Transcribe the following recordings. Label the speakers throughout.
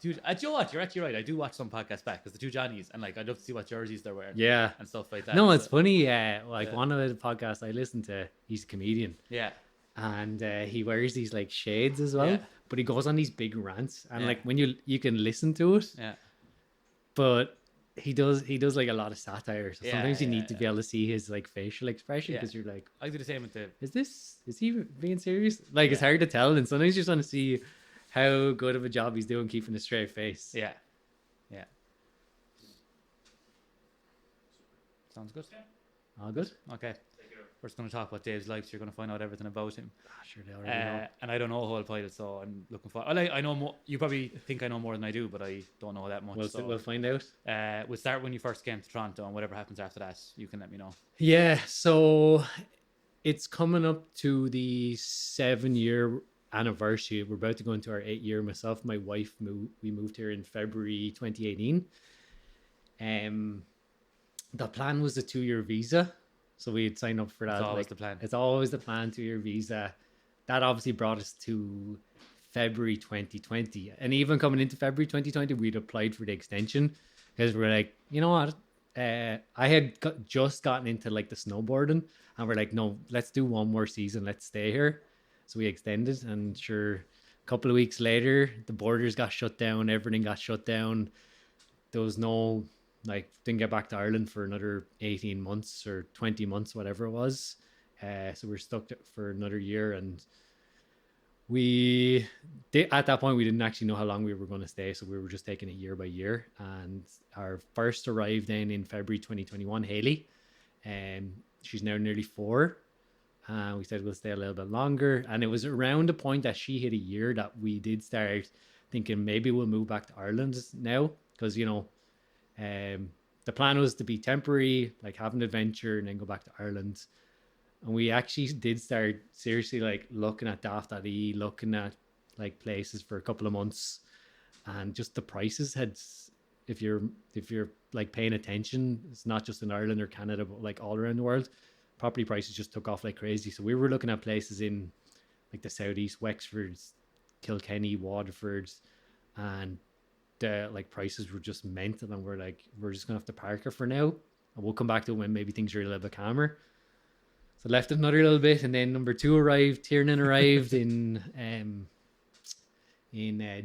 Speaker 1: Do you know what? You're actually right. I do watch some podcasts back because the two Johnnies, and like I'd love to see what jerseys they're wearing.
Speaker 2: Yeah.
Speaker 1: And stuff like that.
Speaker 2: No, it's funny.
Speaker 1: Yeah.
Speaker 2: One of the podcasts I listen to, he's a comedian.
Speaker 1: Yeah.
Speaker 2: And he wears these like shades as well.
Speaker 1: Yeah.
Speaker 2: But he goes on these big rants, and
Speaker 1: Yeah.
Speaker 2: like when you can listen to it.
Speaker 1: Yeah.
Speaker 2: But he does like a lot of satire. So
Speaker 1: Yeah,
Speaker 2: sometimes you
Speaker 1: yeah,
Speaker 2: need to be able to see his like facial expression,
Speaker 1: Yeah.
Speaker 2: because you're like,
Speaker 1: I do the same with the.
Speaker 2: is he being serious? Like it's hard to tell, and sometimes you just want to see how good of a job he's doing keeping a straight face.
Speaker 1: Yeah. Yeah. Sounds good.
Speaker 2: All good.
Speaker 1: Okay. We're just going to talk about Dave's life, so you're going to find out everything about him.
Speaker 2: Sure, they already know.
Speaker 1: And I don't know a whole pile, so I'm looking for. Well, I know more. You probably think I know more than I do, but I don't know that much.
Speaker 2: We'll find out.
Speaker 1: We'll start when you first came to Toronto, and whatever happens after that, you can let me know.
Speaker 2: Yeah, so it's coming up to the 7-year anniversary. We're about to go into our 8th year. Myself, my wife, we moved here in February 2018. The plan was a 2-year visa. So we had signed up for that.
Speaker 1: It's always the plan.
Speaker 2: It's always the plan, 2-year visa. That obviously brought us to February 2020. And even coming into February 2020, we'd applied for the extension because we're like, you know what? I had just gotten into like the snowboarding, and we're like, no, let's do one more season. Let's stay here. So we extended, and sure, a couple of weeks later, the borders got shut down. Everything got shut down. There was no... didn't get back to Ireland for another 18 months or 20 months, whatever it was. So we're stuck for another year, and at that point we didn't actually know how long we were going to stay, so we were just taking it year by year. And our first arrived then in February 2021, Hayley, and she's now nearly 4. We said we'll stay a little bit longer, and it was around the point that she hit a year that we did start thinking maybe we'll move back to Ireland now, because the plan was to be temporary, like have an adventure and then go back to Ireland. And we actually did start seriously like looking at Daft.ie, looking at like places for a couple of months, and just the prices had, if you're like paying attention, it's not just in Ireland or Canada, but like all around the world, property prices just took off like crazy. So we were looking at places in like the southeast, Wexford, Kilkenny, Waterford, and the like prices were just mental, and we're just gonna have to park her for now, and we'll come back to it when maybe things are a little bit calmer. So left it another little bit, and then number 2 arrived. Tiernan arrived in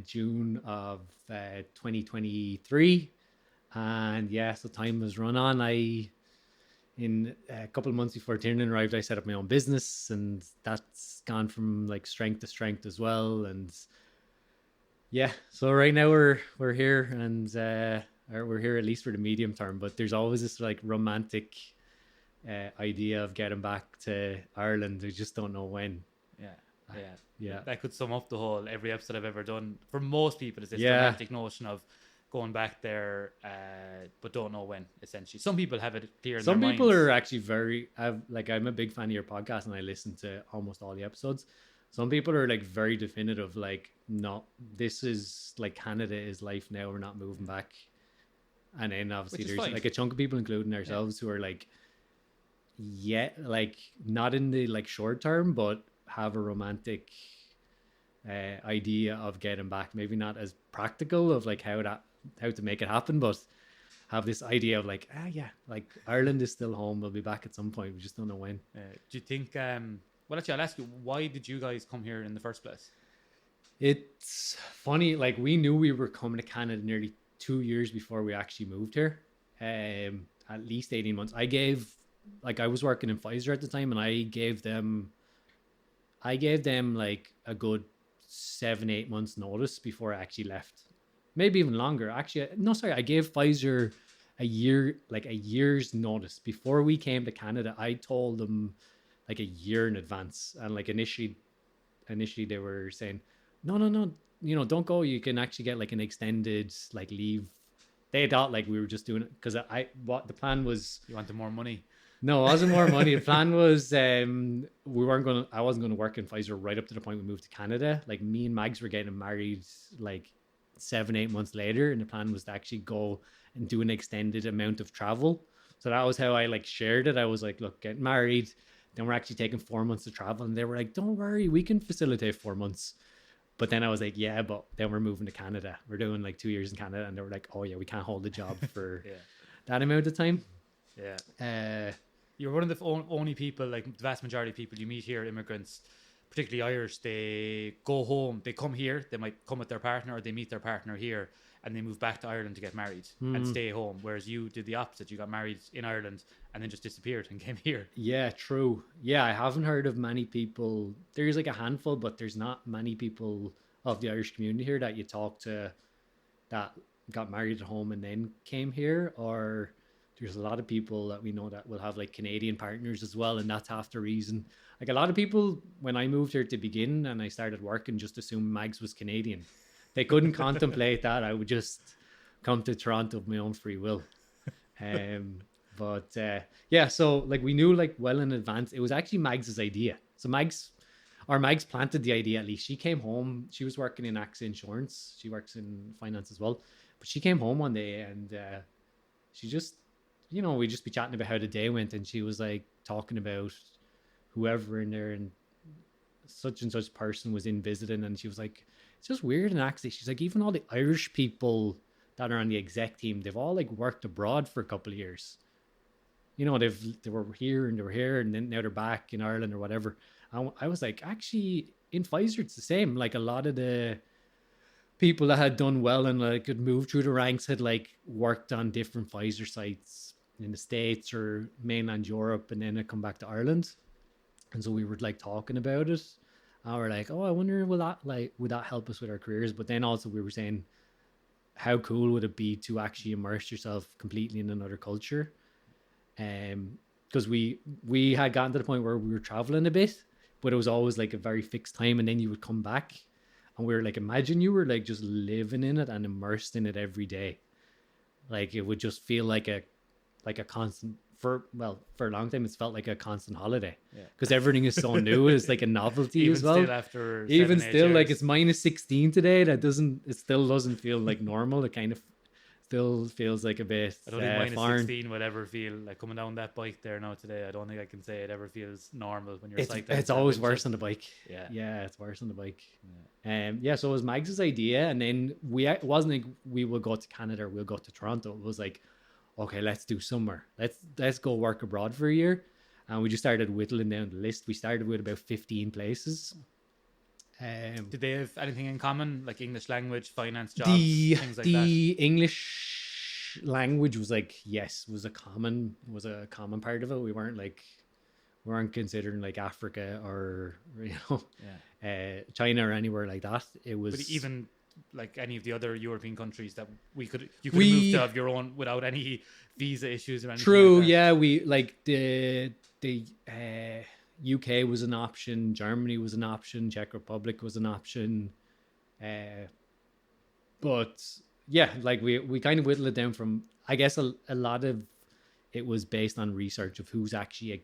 Speaker 2: June of 2023, and so time has run on. In a couple of months before Tiernan arrived, I set up my own business, and that's gone from like strength to strength as well. And so right now we're here, and we're here at least for the medium term. But there's always this like romantic idea of getting back to Ireland. We just don't know when. Yeah.
Speaker 1: That could sum up the whole every episode I've ever done. For most people, is this romantic notion of going back there, but don't know when. Essentially, some people have it clear.
Speaker 2: Some people are actually I'm a big fan of your podcast, and I listen to almost all the episodes. Some people are like very definitive, like, no, this is like Canada is life now. We're not moving back. And then obviously there's like a chunk of people, including ourselves, who are like, like not in the like short term, but have a romantic idea of getting back. Maybe not as practical of like how to make it happen, but have this idea of like, like Ireland is still home. We'll be back at some point. We just don't know when.
Speaker 1: Do you think? Well, actually, I'll ask you, why did you guys come here in the first place?
Speaker 2: It's funny, like we knew we were coming to Canada nearly 2 years before we actually moved here. At least 18 months. I was working in Pfizer at the time, and I gave them like a good 7-8 months notice before I actually left. Maybe even longer. Actually, no, sorry. I gave Pfizer a year's notice before we came to Canada. I told them like a year in advance, and like initially they were saying, no, don't go. You can actually get like an extended like leave. They thought like we were just doing it because the plan was,
Speaker 1: you wanted more money.
Speaker 2: No, it wasn't more money. The plan was I wasn't gonna work in Pfizer right up to the point we moved to Canada. Like me and Mags were getting married like 7-8 months later, and the plan was to actually go and do an extended amount of travel. So that was how I like shared it. I was like, look, get married, then we're actually taking 4 months to travel, and they were like, don't worry, we can facilitate 4 months. But then I was like, yeah, but then we're moving to Canada. We're doing like 2 years in Canada. And they were like, oh yeah, we can't hold a job for that amount of time.
Speaker 1: Yeah. You're one of the only people, like the vast majority of people you meet here, immigrants, particularly Irish, they go home, they come here, they might come with their partner or they meet their partner here and they move back to Ireland to get married and stay home. Whereas you did the opposite. You got married in Ireland and then just disappeared and came here.
Speaker 2: Yeah, true. Yeah, I haven't heard of many people. There's like a handful, but there's not many people of the Irish community here that you talk to that got married at home and then came here. Or there's a lot of people that we know that will have like Canadian partners as well. And that's half the reason. Like a lot of people, when I moved here to begin and I started working, just assumed Mags was Canadian. They couldn't contemplate that. I would just come to Toronto of my own free will. But yeah, so like we knew like well in advance, it was actually Mags's idea. So Mags planted the idea at least. She came home, she was working in AXA Insurance. She works in finance as well. But she came home one day and she just, you know, we'd just be chatting about how the day went. And she was like talking about whoever in there and such person was in visiting. And she was like, it's just weird in AXA. She's like, even all the Irish people that are on the exec team, they've all like worked abroad for a couple of years. You know, they were here and then now they're back in Ireland or whatever. I was like, actually in Pfizer, it's the same. Like a lot of the people that had done well and like could move through the ranks had like worked on different Pfizer sites in the States or mainland Europe. And then they come back to Ireland. And so we were like talking about it. And we're like, oh, I wonder, would that help us with our careers? But then also we were saying, how cool would it be to actually immerse yourself completely in another culture? Because we had gotten to the point where we were traveling a bit, but it was always like a very fixed time, and then you would come back, and we were like, imagine you were like just living in it and immersed in it every day. Like it would just feel like a constant. For a long time, it's felt like a constant holiday because everything is so new. It's like a novelty as well. Even still, like it's -16 today. It still doesn't feel like normal. It kind of still feels like a bit
Speaker 1: I don't think -16 would ever feel like coming down that bike there now today. I don't think I can say it ever feels normal when you're cycling.
Speaker 2: It's always worse on the bike. Yeah, it's worse on the bike. So it was Mags's idea, and then it wasn't like we will go to Canada or we'll go to Toronto. It was like, okay, let's do somewhere. Let's go work abroad for a year. And we just started whittling down the list. We started with about 15 places.
Speaker 1: Did they have anything in common, like English language, finance, jobs, things like that?
Speaker 2: The English language was like, was a common part of it. We weren't considering like Africa or China or anywhere like that. It was,
Speaker 1: but even like any of the other European countries that you could move to of your own without any visa issues or anything.
Speaker 2: True,
Speaker 1: like that.
Speaker 2: yeah. We like the UK was an option, Germany was an option, Czech Republic was an option, but yeah, like we kind of whittled it down from, I guess a lot of it was based on research of who's actually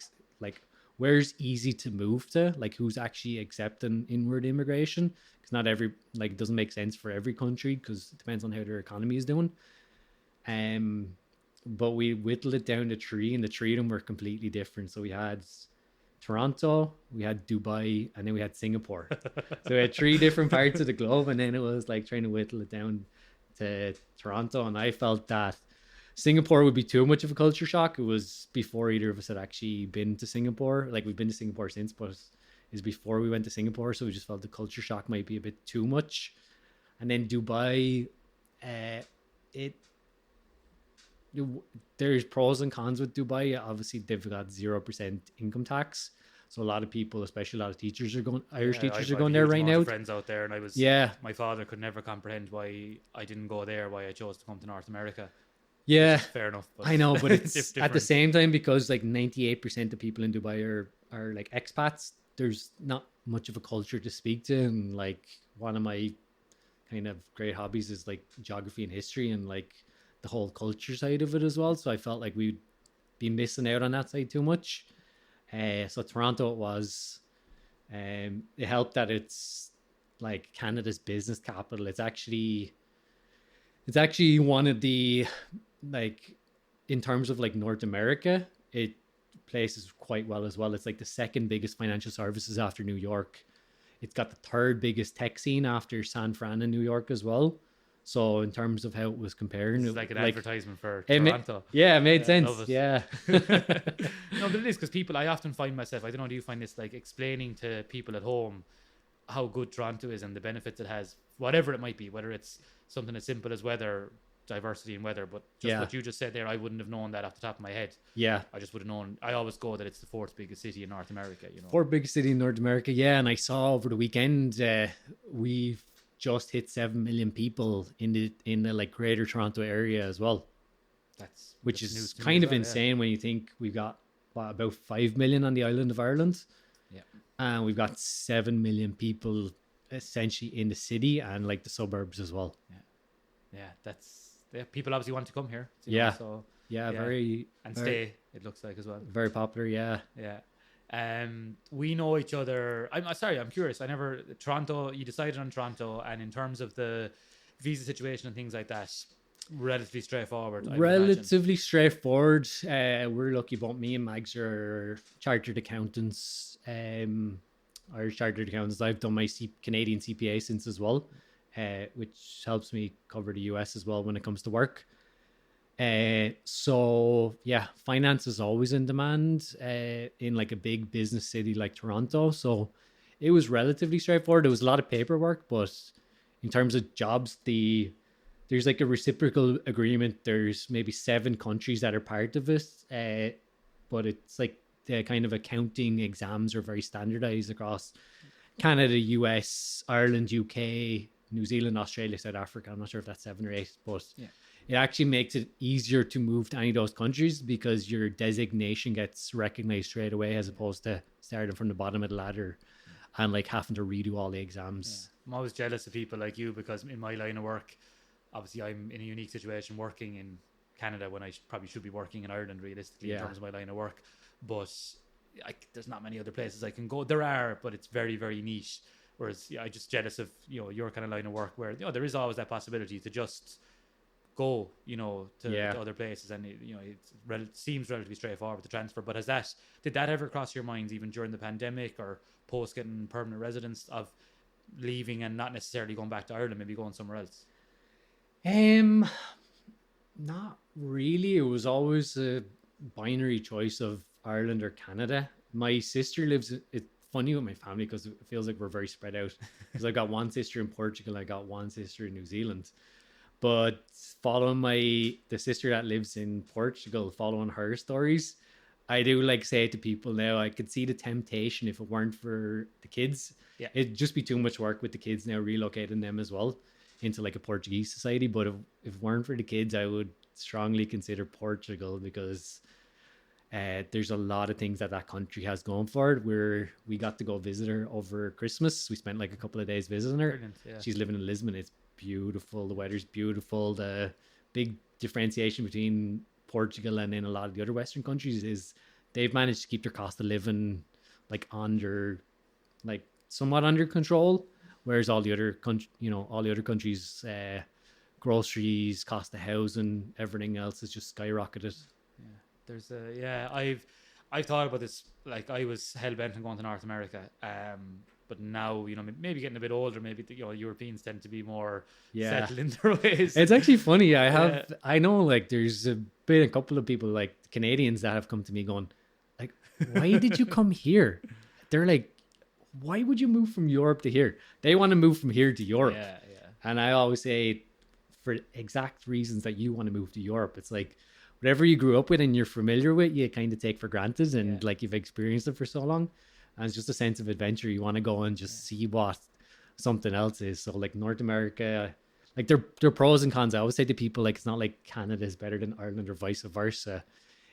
Speaker 2: where's easy to move to, like who's actually accepting inward immigration, because not every, like, it doesn't make sense for every country because it depends on how their economy is doing. But we whittled it down to 3, and the 3 of them were completely different. So we had Toronto, we had Dubai, and then we had Singapore. So we had 3 different parts of the globe, and then it was like trying to whittle it down to Toronto. And I felt that Singapore would be too much of a culture shock. It was before either of us had actually been to Singapore. Like, we've been to Singapore since, but it's before we went to Singapore. So we just felt the culture shock might be a bit too much. And then Dubai, there's pros and cons with Dubai. Obviously, they've got 0% income tax. So a lot of people, especially a lot of teachers are going, Irish teachers are going there right now.
Speaker 1: Friends out there, and my father could never comprehend why I didn't go there, why I chose to come to North America.
Speaker 2: Yeah,
Speaker 1: fair enough.
Speaker 2: But I know, but it's at the same time, because like 98% of people in Dubai are like expats. There's not much of a culture to speak to, and like one of my kind of great hobbies is like geography and history, and like the whole culture side of it as well. So I felt like we'd be missing out on that side too much. So Toronto, it was. It helped that it's like Canada's business capital. It's actually one of the, like, in terms of like North America, it places quite well as well. It's like the second biggest financial services after New York. It's got the third biggest tech scene after San Fran in New York as well. So in terms of how it was comparing,
Speaker 1: It's like an advertisement for
Speaker 2: it
Speaker 1: Toronto.
Speaker 2: it made sense.
Speaker 1: Love it.
Speaker 2: Yeah.
Speaker 1: No, but it is, because people, I often find myself, I don't know, do you find this, like explaining to people at home how good Toronto is and the benefits it has, whatever it might be, whether it's something as simple as weather, diversity in weather, but just what you just said there, I wouldn't have known that off the top of my head.
Speaker 2: Yeah.
Speaker 1: I just would have known. I always go that it's the fourth biggest city in North America, you know.
Speaker 2: Fourth biggest city in North America. Yeah. And I saw over the weekend, we've just hit 7 million people in the like greater Toronto area as well. Which is kind of insane when you think we've got about 5 million on the island of Ireland.
Speaker 1: Yeah.
Speaker 2: And we've got 7 million people essentially in the city and like the suburbs as well.
Speaker 1: Yeah, people obviously want to come here.
Speaker 2: Yeah.
Speaker 1: Know, so
Speaker 2: very
Speaker 1: stay. It looks like as well.
Speaker 2: Very popular. Yeah.
Speaker 1: We know each other. I'm sorry, I'm curious. Toronto. You decided on Toronto, and in terms of the visa situation and things like that, relatively straightforward.
Speaker 2: Relatively straightforward. We're lucky, but me and Mags are chartered accountants. Irish chartered accountants. I've done my Canadian CPA since as well, which helps me cover the US as well when it comes to work. So yeah, finance is always in demand in like a big business city like Toronto. So it was relatively straightforward. There was a lot of paperwork, but in terms of jobs, there's like a reciprocal agreement. There's maybe 7 countries that are part of it, but it's like the kind of accounting exams are very standardized across Canada, US, Ireland, UK, New Zealand, Australia, South Africa. I'm not sure if that's 7 or 8, but it actually makes it easier to move to any of those countries because your designation gets recognized straight away, as opposed to starting from the bottom of the ladder and like having to redo all the exams.
Speaker 1: I'm always jealous of people like you, because in my line of work, obviously I'm in a unique situation working in Canada when I probably should be working in Ireland realistically in terms of my line of work. But there's not many other places I can go. There are, but it's very, very niche. Whereas I'm just jealous of, your kind of line of work where, there is always that possibility to just go, to other places. And, it seems relatively straightforward to transfer. But did that ever cross your minds even during the pandemic or post getting permanent residence, of leaving and not necessarily going back to Ireland, maybe going somewhere else?
Speaker 2: Not really. It was always a binary choice of Ireland or Canada. My sister lives, it's funny with my family because it feels like we're very spread out, because I got one sister in Portugal, I got one sister in New Zealand. But following the sister that lives in Portugal, following her stories, I do like say to people now, I could see the temptation if it weren't for the kids. Yeah. It'd just be too much work with the kids now, relocating them as well into like a Portuguese society. But if it weren't for the kids, I would strongly consider Portugal, because there's a lot of things that country has going for it. We got to go visit her over Christmas. We spent like a couple of days visiting her. Brilliant, yeah. She's living in Lisbon. It's beautiful. The weather's beautiful. The big differentiation between Portugal and in a lot of the other Western countries is they've managed to keep their cost of living like somewhat under control, whereas all the other countries, groceries, cost of housing, everything else is just skyrocketed. I've
Speaker 1: thought about this. Like, I was hell bent on going to North America, but now, maybe getting a bit older, maybe Europeans tend to be more settled in their ways.
Speaker 2: It's actually funny. I know, like, there's been a couple of people, like Canadians, that have come to me going, like, why did you come here? They're like, why would you move from Europe to here? They want to move from here to Europe. And I always say, for exact reasons that you want to move to Europe, it's like whatever you grew up with and you're familiar with, you kind of take for granted, and like you've experienced it for so long, and it's just a sense of adventure. You want to go and just see what something else is. So like North America, like they're pros and cons. I always say to people, like, it's not like Canada is better than Ireland or vice versa.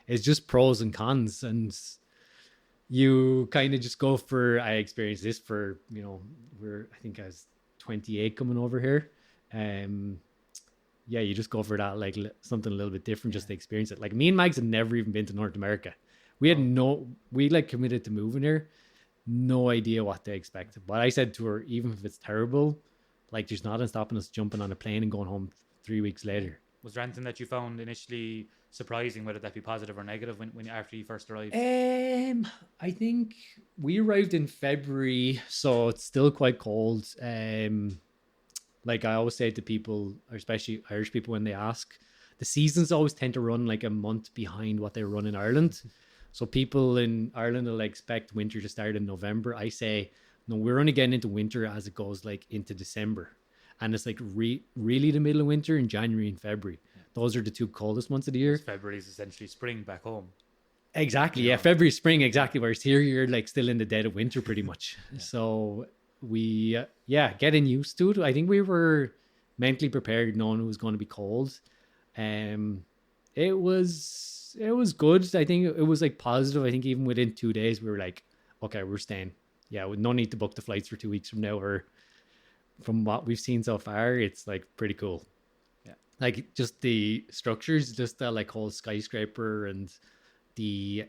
Speaker 2: It's just pros and cons, and you kind of just go for. I experienced this for I think I was 28 coming over here. You just go for that, like something a little bit different, just to experience it. Like, me and Mags had never even been to North America. We had we like committed to moving here, no idea what to expect. But I said to her, even if it's terrible, like, there's nothing stopping us jumping on a plane and going home 3 weeks later.
Speaker 1: Was there anything that you found initially surprising, whether that be positive or negative, when after you first arrived?
Speaker 2: I think we arrived in February, so it's still quite cold. Like I always say to people, especially Irish people, when they ask, the seasons always tend to run like a month behind what they run in Ireland. So people in Ireland will expect winter to start in November. I say, no, we're only getting into winter as it goes like into December. And it's like really the middle of winter in January and February. Yeah. Those are the two coldest months of the year.
Speaker 1: February is essentially spring back home.
Speaker 2: Exactly. Yeah. February, spring. Exactly. Whereas here you're like still in the dead of winter pretty much. Yeah. So we, getting used to it. I think we were mentally prepared knowing it was going to be cold. It was good. I think it was like positive. I think even within 2 days we were like, okay, we're staying. Yeah. With no need to book the flights for 2 weeks from now, or from what we've seen so far, it's like pretty cool. Yeah. Like just the structures, just that like whole skyscraper, and the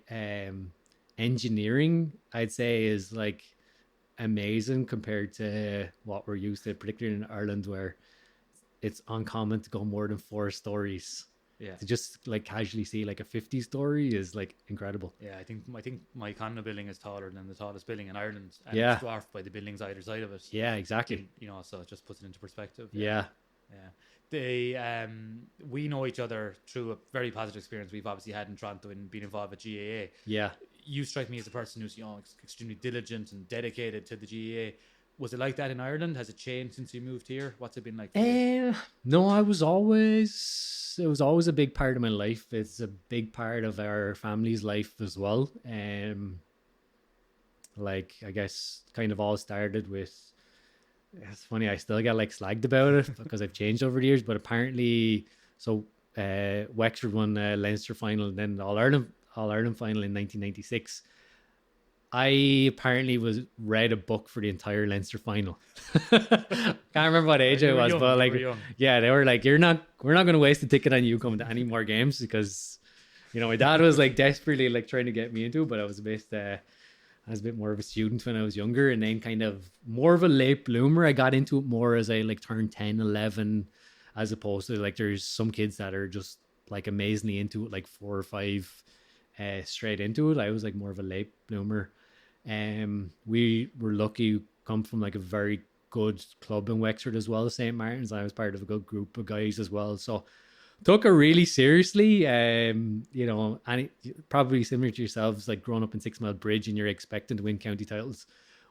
Speaker 2: engineering, I'd say, is like amazing compared to what we're used to, particularly in Ireland, where it's uncommon to go more than 4 stories. Yeah. To just like casually see like a 50-story is like incredible.
Speaker 1: Yeah, I think my condo building is taller than the tallest building in Ireland, and it's dwarfed by the buildings either side of it.
Speaker 2: Yeah, exactly.
Speaker 1: So it just puts it into perspective.
Speaker 2: Yeah.
Speaker 1: We know each other through a very positive experience we've obviously had in Toronto and been involved with GAA.
Speaker 2: Yeah.
Speaker 1: You strike me as a person who's extremely diligent and dedicated to the GAA. Was it like that in Ireland? Has it changed since you moved here? What's it been like for you?
Speaker 2: No, it was always a big part of my life. It's a big part of our family's life as well. Like, I guess kind of all started with, it's funny, I still get like slagged about it because I've changed over the years, but apparently, so Wexford won Leinster final and then the All-Ireland final in 1996. I apparently read a book for the entire Leinster final. Can't remember what age I was, but like, yeah, they were like, we're not going to waste a ticket on you coming to any more games, because, my dad was like desperately like trying to get me into it, but I was a bit more of a student when I was younger, and then kind of more of a late bloomer. I got into it more as I like turned 10, 11, as opposed to like, there's some kids that are just like amazingly into it, like 4 or 5 straight into it. I was like more of a late bloomer. We were lucky, come from like a very good club in Wexford as well, St. Martin's. I was part of a good group of guys as well, so took it really seriously. And probably similar to yourselves, like growing up in 6 Mile Bridge and you're expecting to win county titles.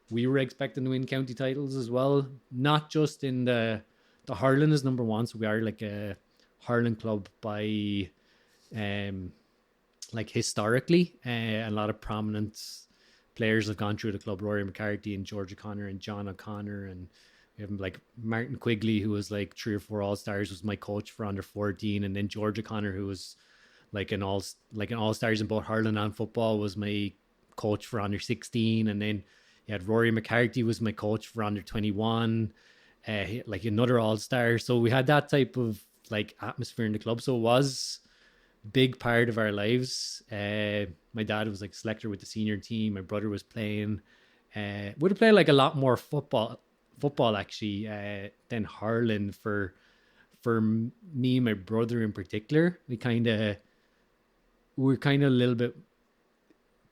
Speaker 2: We were expecting to win county titles as well, not just in the hurling is number one, so we are like a hurling club by like historically, a lot of prominent players have gone through the club. Rory McCarthy and George O'Connor and John O'Connor, and we have like Martin Quigley, who was like 3 or 4 All-Stars, was my coach for under 14, and then George O'Connor, who was like an All-Stars in both hurling and football, was my coach for under 16, and then you had Rory McCarthy was my coach for under 21, like another All-Star. So we had that type of like atmosphere in the club. So it was big part of our lives. My dad was like selector with the senior team. My brother was playing. Would have played like a lot more football actually than hurling for me and my brother in particular. We were kind of a little bit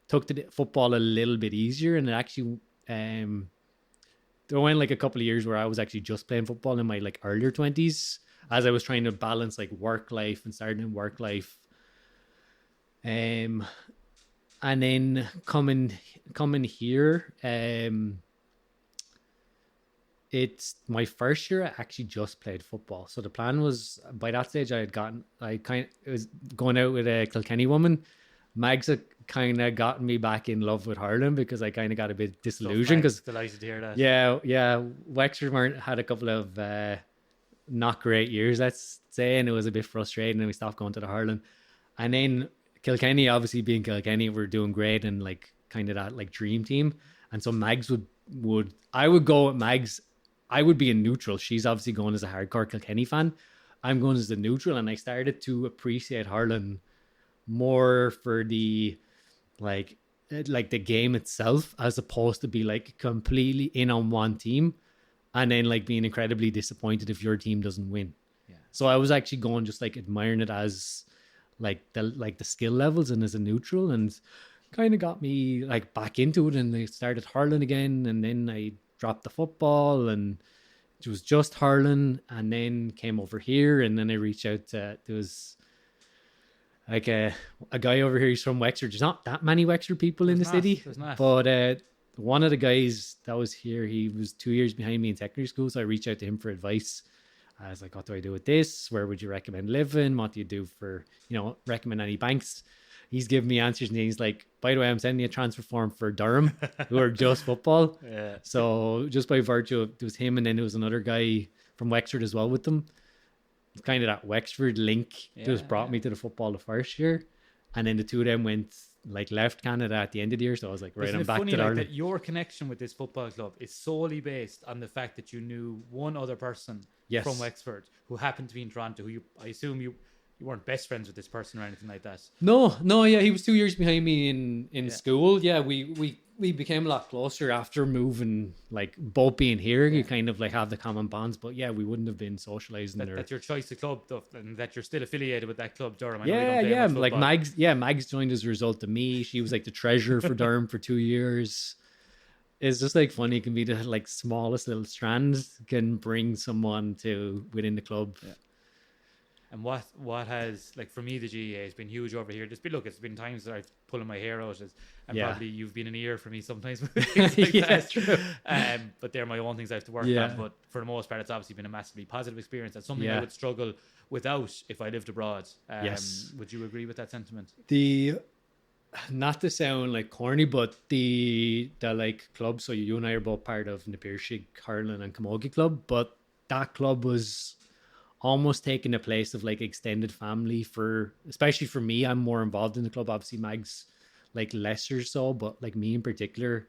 Speaker 2: took to football a little bit easier, and it actually there went like a couple of years where I was actually just playing football in my like earlier 20s, as I was trying to balance like work life and starting in work life. And then coming here, it's my first year I actually just played football. So the plan was, by that stage it was going out with a Kilkenny woman. Mags had kind of gotten me back in love with hurling, because I kind of got a bit disillusioned. Because
Speaker 1: delighted to hear that.
Speaker 2: Yeah. Wexford had a couple of not great years, let's say, and it was a bit frustrating, and we stopped going to the hurling. And then Kilkenny, obviously being Kilkenny, were doing great and like kind of that like dream team. And so Mags I would go with Mags. I would be a neutral. She's obviously going as a hardcore Kilkenny fan. I'm going as a neutral, and I started to appreciate hurling more for the like the game itself, as opposed to be like completely in on one team and then like being incredibly disappointed if your team doesn't win. Yeah. So I was actually going just like admiring it as the skill levels and as a neutral, and kind of got me like back into it, and I started hurling again, and then I dropped the football and it was just hurling, and then came over here, and then I reached out to, there was like a guy over here, he's from Wexford. There's not that many Wexford people in the city, but one of the guys that was here, he was 2 years behind me in secondary school, so I reached out to him for advice. I was like, what do I do with this? Where would you recommend living? What do you do for, recommend any banks? He's giving me answers, and he's like, by the way, I'm sending you a transfer form for Durham, who are just football.
Speaker 1: Yeah.
Speaker 2: So just by virtue of, there was him, and then there was another guy from Wexford as well with them. Kind of that Wexford link just brought me to the football the first year. And then the two of them left Canada at the end of the year. So I was like, right, I'm back to Ireland.
Speaker 1: That your connection with this football club is solely based on the fact that you knew one other person from Wexford who happened to be in Toronto, who I assume you weren't best friends with this person or anything like that.
Speaker 2: No, yeah, he was 2 years behind me in school. Yeah, we became a lot closer after moving, like both being here. You kind of like have the common bonds, but yeah, we wouldn't have been socializing. That's
Speaker 1: your choice of club stuff, and that you're still affiliated with that club, Durham.
Speaker 2: Yeah, like Mags joined as a result of me. She was like the treasurer for Durham for 2 years. It's just like funny. It can be the like smallest little strands can bring someone to within the club.
Speaker 1: Yeah. And what has, like, for me, the GAA has been huge over here. It's been times that I've pulling my hair out, and probably you've been an ear for me sometimes with things like that. True. But they're my own things I have to work on. But for the most part, it's obviously been a massively positive experience. That's something I would struggle without if I lived abroad. Would you agree with that sentiment?
Speaker 2: Not to sound like corny, but the like club. So you and I are both part of Napirsig, Hurling, and Camogie Club, but that club was almost taking the place of like extended family especially for me. I'm more involved in the club. Obviously Mags like lesser so, but like me in particular.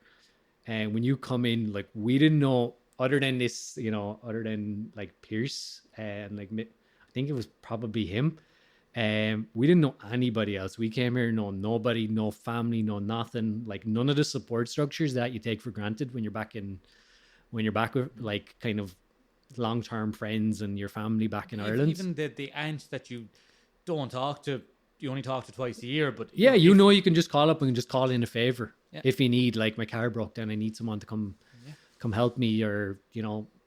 Speaker 2: And when you come in, like we didn't know other than this, other than like Pierce and like I think it was probably him. We didn't know anybody else. We came here, no nobody, no family, no nothing. Like none of the support structures that you take for granted when you're back with like kind of long-term friends and your family back in Ireland.
Speaker 1: Even the aunt that you don't talk to, you only talk to twice a year, but
Speaker 2: you can just call up and just call in a favor if you need, like my car broke down, I need someone to come help me, or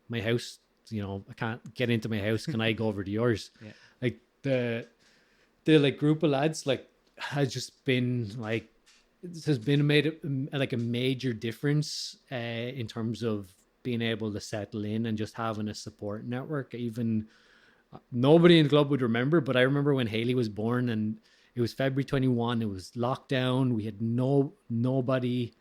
Speaker 2: my house, I can't get into my house, can I go over to yours? Like the like group of lads like has just been like, it has been made like a major difference in terms of being able to settle in and just having a support network. Even nobody in the club would remember, but I remember when Haley was born, and it was February 21. It was lockdown. We had nobody.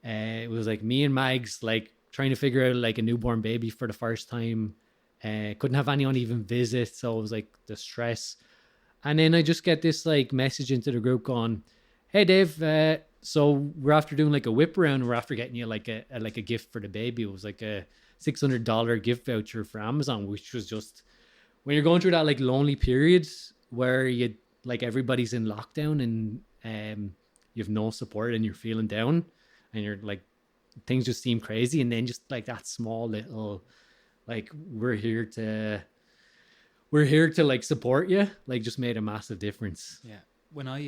Speaker 2: It was like me and Mags like trying to figure out like a newborn baby for the first time. Couldn't have anyone even visit, so it was like the stress. And then I just get this like message into the group going, "Hey Dave, so we're after doing like a whip around. We're after getting you like a gift for the baby." It was like a $600 gift voucher for Amazon, which was just, when you're going through that like lonely period where you like everybody's in lockdown and you have no support and you're feeling down and you're like, things just seem crazy. And then just like that small little, like, we're here to like support you, like just made a massive difference.
Speaker 1: Yeah. When I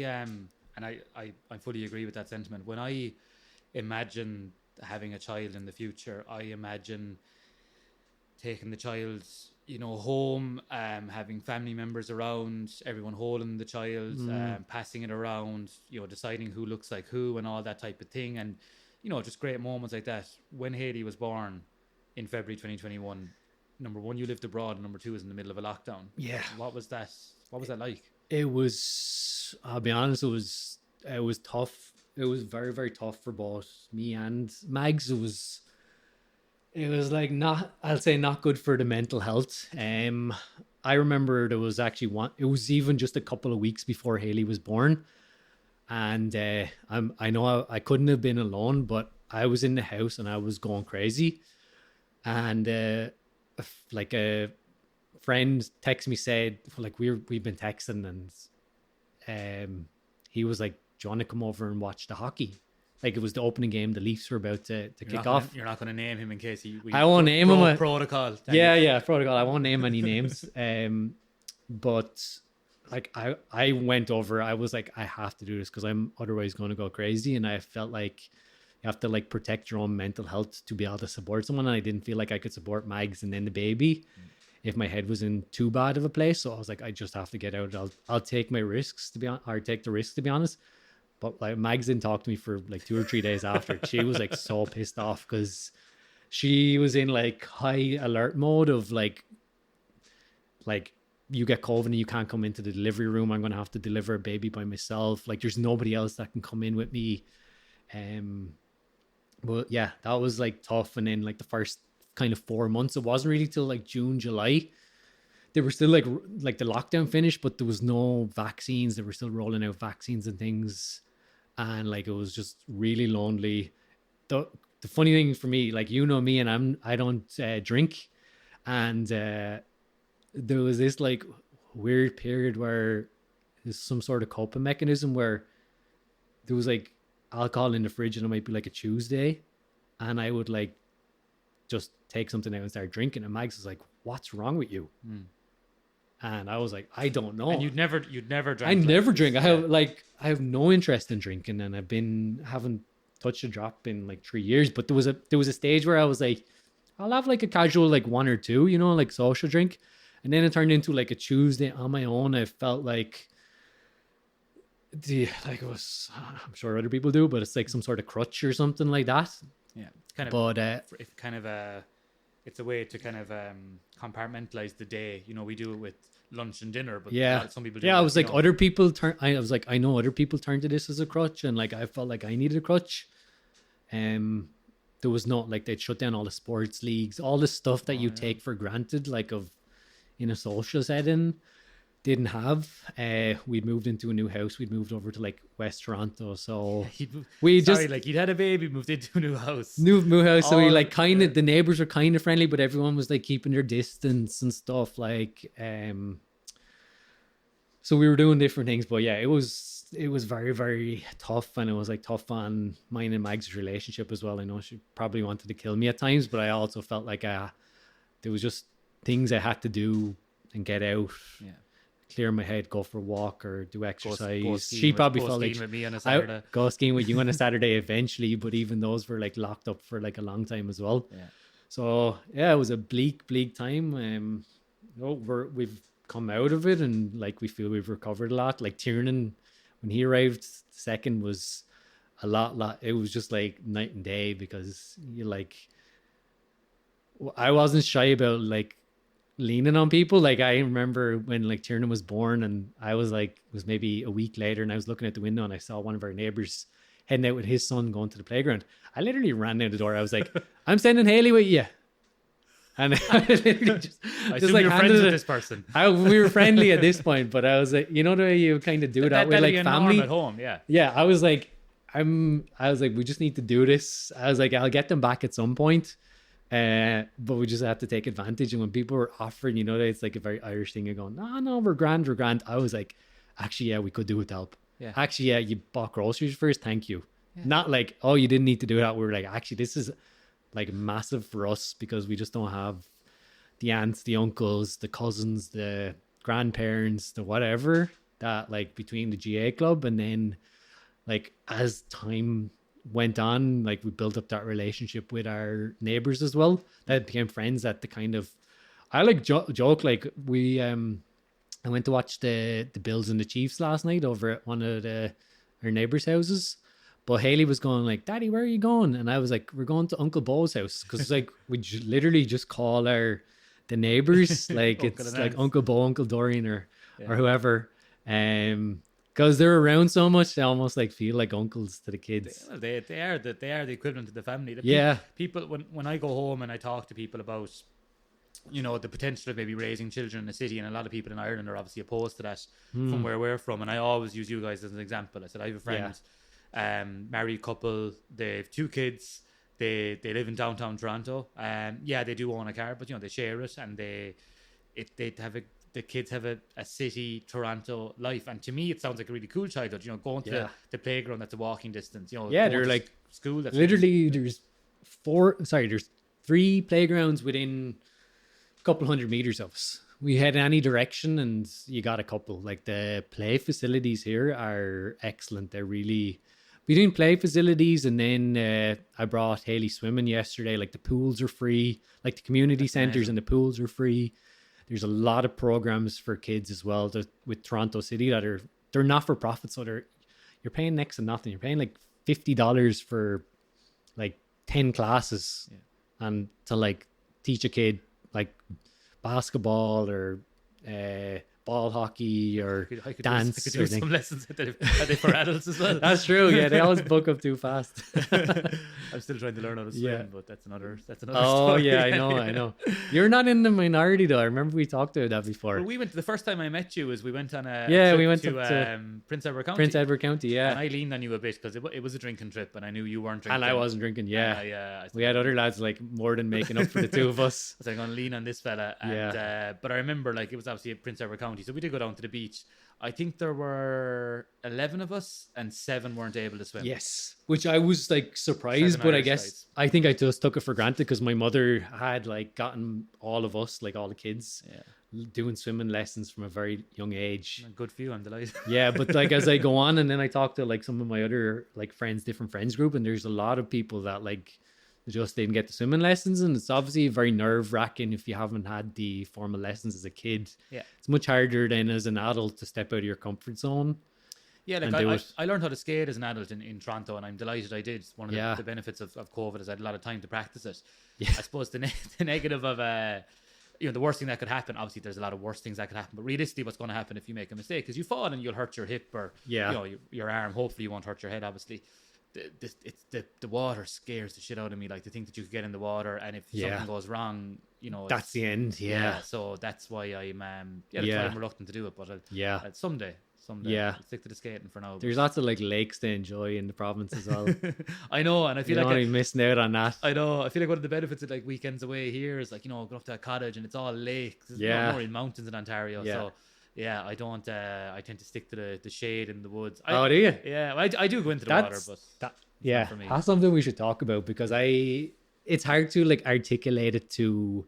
Speaker 1: and I fully agree with that sentiment. When I imagine having a child in the future, I imagine taking the child, home, having family members around, everyone holding the child, passing it around, deciding who looks like who and all that type of thing. And, just great moments like that. When Haley was born in February 2021, number one, you lived abroad, and number two, is in the middle of a lockdown. Yeah. What was that like? It was,
Speaker 2: I'll be honest, it was tough. It was very, very tough for both me and Mags. It was like not good for the mental health. I remember there was actually it was even just a couple of weeks before Haley was born. And I know I couldn't have been alone, but I was in the house and I was going crazy. And like a friend texted me, said, like, we've been texting, and he was like, "Do you want to come over and watch the hockey?" Like, it was the opening game. The Leafs were about to kick off.
Speaker 1: You're not going to name him in case
Speaker 2: I won't name him.
Speaker 1: Protocol.
Speaker 2: Yeah, protocol. I won't name any names. But like I went over, I was like, I have to do this because I'm otherwise going to go crazy. And I felt like you have to like protect your own mental health to be able to support someone. And I didn't feel like I could support Mags and then the baby if my head was in too bad of a place. So I was like, I just have to get out. I'll take my risks, to be honest, or take the risk, to be honest. But like Mags didn't talk to me for like 2 or 3 days after. She was like so pissed off because she was in like high alert mode of like you get COVID and you can't come into the delivery room. I'm going to have to deliver a baby by myself. Like there's nobody else that can come in with me. But yeah, that was like tough. And then like the first kind of 4 months, it wasn't really till like June, July. They were still like the lockdown finished, but there was no vaccines. They were still rolling out vaccines and things. And like, it was just really lonely. The funny thing for me, like, you know me, and I don't drink. And there was this like weird period where there's some sort of coping mechanism where there was like alcohol in the fridge and it might be like a Tuesday. And I would like just take something out and start drinking. And Mags was like, what's wrong with you? And I was like, I don't know.
Speaker 1: And you'd never drink.
Speaker 2: I never drink. I have no interest in drinking, and haven't touched a drop in like 3 years. But there was a stage where I was like, I'll have like a casual like 1 or 2, you know, like social drink. And then it turned into like a Tuesday on my own. I felt like it was, I'm sure other people do, but it's like some sort of crutch or something like that.
Speaker 1: Yeah, kind of. But it's kind of it's a way to kind of compartmentalize the day. You know, we do it with lunch and dinner, but
Speaker 2: yeah,
Speaker 1: some people do.
Speaker 2: Yeah, I was like, other people turn. I was like, I know other people turn to this as a crutch, and like I felt like I needed a crutch. There was not like they'd shut down all the sports leagues, all the stuff that you take for granted, like in a social setting. Didn't have. We'd moved into a new house. We'd moved over to like West Toronto, so
Speaker 1: you'd had a baby, moved into a new house.
Speaker 2: New house. So we like kind of the neighbors were kind of friendly, but everyone was like keeping their distance and stuff. Like, so we were doing different things, but yeah, it was very, very tough, and it was like tough on mine and Mag's relationship as well. I know she probably wanted to kill me at times, but I also felt like there was just things I had to do and get out. Yeah. Clear my head, go for a walk or do exercise. She probably felt like
Speaker 1: with me on a Saturday.
Speaker 2: Go skiing with you on a Saturday eventually, but even those were like locked up for like a long time as well.
Speaker 1: Yeah.
Speaker 2: So yeah, it was a bleak time. We've come out of it, and like we feel we've recovered a lot. Like Tiernan, when he arrived, second was a lot. It was just like night and day, because you like, I wasn't shy about like leaning on people. Like I remember when like Tiernan was born, and I was like, it was maybe a week later, and I was looking at the window and I saw one of our neighbors heading out with his son going to the playground. I literally ran out the door. I was like, I'm sending Haley with you. And I literally just
Speaker 1: like friends with this person.
Speaker 2: We were friendly at this point, but I was like, you know the way you kind of do that with like family
Speaker 1: at home. Yeah.
Speaker 2: Yeah. I was like, we just need to do this. I was like, I'll get them back at some point. But we just have to take advantage. And when people were offering, you know, it's like a very Irish thing of going, no, we're grand. I was like, actually, yeah, we could do with help.
Speaker 1: Yeah.
Speaker 2: Actually, yeah, you bought groceries first. Thank you. Yeah. Not like, oh, you didn't need to do that. We were like, actually, this is like massive for us, because we just don't have the aunts, the uncles, the cousins, the grandparents, the whatever, that like between the GA club. And then like as time went on, like we built up that relationship with our neighbors as well, that became friends. At the kind of, I like joke like we I went to watch the Bills and the Chiefs last night over at one of our neighbors' houses, but Haley was going like, Daddy, where are you going? And I was like, we're going to Uncle Bo's house, because like we literally just call the neighbors like it's like Uncle Bo, Uncle Dorian, or whoever, because they're around so much, they almost like feel like uncles to the kids.
Speaker 1: They are the equivalent of the family. People when I go home and I talk to people about, you know, the potential of maybe raising children in a city, and a lot of people in Ireland are obviously opposed to that from where we're from, and I always use you guys as an example. I said I have a friend, married couple, they have 2 kids, they live in downtown Toronto. They do own a car, but you know, they share it, and the kids have a city Toronto life. And to me, it sounds like a really cool childhood, you know, going to the playground that's a walking distance, you know.
Speaker 2: Yeah, they're like
Speaker 1: school. That's
Speaker 2: literally, there's 3 playgrounds within a couple hundred meters of us. we head any direction, and you got a couple. Like the play facilities here are excellent. They're really between play facilities, and then I brought Haley swimming yesterday. Like the pools are free, like the community centers and the pools are free. There's a lot of programs for kids as well with Toronto City that they're not for profit, so you're paying next to nothing. You're paying like $50 for like 10 classes, and to like teach a kid like basketball or ball hockey or dance.
Speaker 1: I could do some lessons are they for adults as well.
Speaker 2: That's true. Yeah, they always book up too fast.
Speaker 1: I'm still trying to learn how to swim, but that's another
Speaker 2: Oh
Speaker 1: story.
Speaker 2: yeah, I know. You're not in the minority though. I remember we talked about that before.
Speaker 1: Well, we went the first time I met you was we went on a
Speaker 2: we went
Speaker 1: to Prince Edward County.
Speaker 2: Prince Edward County, yeah.
Speaker 1: And I leaned on you a bit because it was a drinking trip, and I knew you weren't drinking.
Speaker 2: And I wasn't drinking, yeah.
Speaker 1: Yeah.
Speaker 2: We had other lads like more than making up for the two of us.
Speaker 1: I was like, I'm going to lean on this fella. And, but I remember like it was obviously at Prince Edward County, so we did go down to the beach. I think there were 11 of us and 7 weren't able to swim.
Speaker 2: Yes, which I was like surprised,
Speaker 1: 7
Speaker 2: but I
Speaker 1: Irish
Speaker 2: guess
Speaker 1: guys.
Speaker 2: I think I just took it for granted because my mother had like gotten all of us, like all the kids, doing swimming lessons from a very young age.
Speaker 1: Good for you, I'm delighted.
Speaker 2: Yeah, but like as I go on, and then I talk to like some of my other like friends, different friends group, and there's a lot of people that like just didn't get the swimming lessons, and it's obviously very nerve-wracking if you haven't had the formal lessons as a kid.
Speaker 1: Yeah,
Speaker 2: it's much harder than as an adult to step out of your comfort zone.
Speaker 1: Yeah, like I learned how to skate as an adult in Toronto, and I'm delighted I did. One of the benefits of COVID is I had a lot of time to practice it. Yeah. I suppose the negative of the worst thing that could happen, obviously there's a lot of worse things that could happen, but realistically what's going to happen if you make a mistake is you fall and you'll hurt your hip or your arm. Hopefully you won't hurt your head, obviously. The water scares the shit out of me, like to think that you could get in the water and if something goes wrong,
Speaker 2: that's the end.
Speaker 1: So that's why I'm I'm reluctant to do it, but I'll someday I'll stick to the skating for now.
Speaker 2: There's lots of like lakes to enjoy in the province as well.
Speaker 1: I know, and I feel like
Speaker 2: I'm missing out on that.
Speaker 1: I know. I feel like one of the benefits of like weekends away here is like going up to a cottage and it's all lakes. There's more in mountains in Ontario, so yeah, I don't. I tend to stick to the shade in the woods.
Speaker 2: Do you?
Speaker 1: Yeah, I do go into the water, but for me.
Speaker 2: That's something we should talk about because it's hard to like articulate it to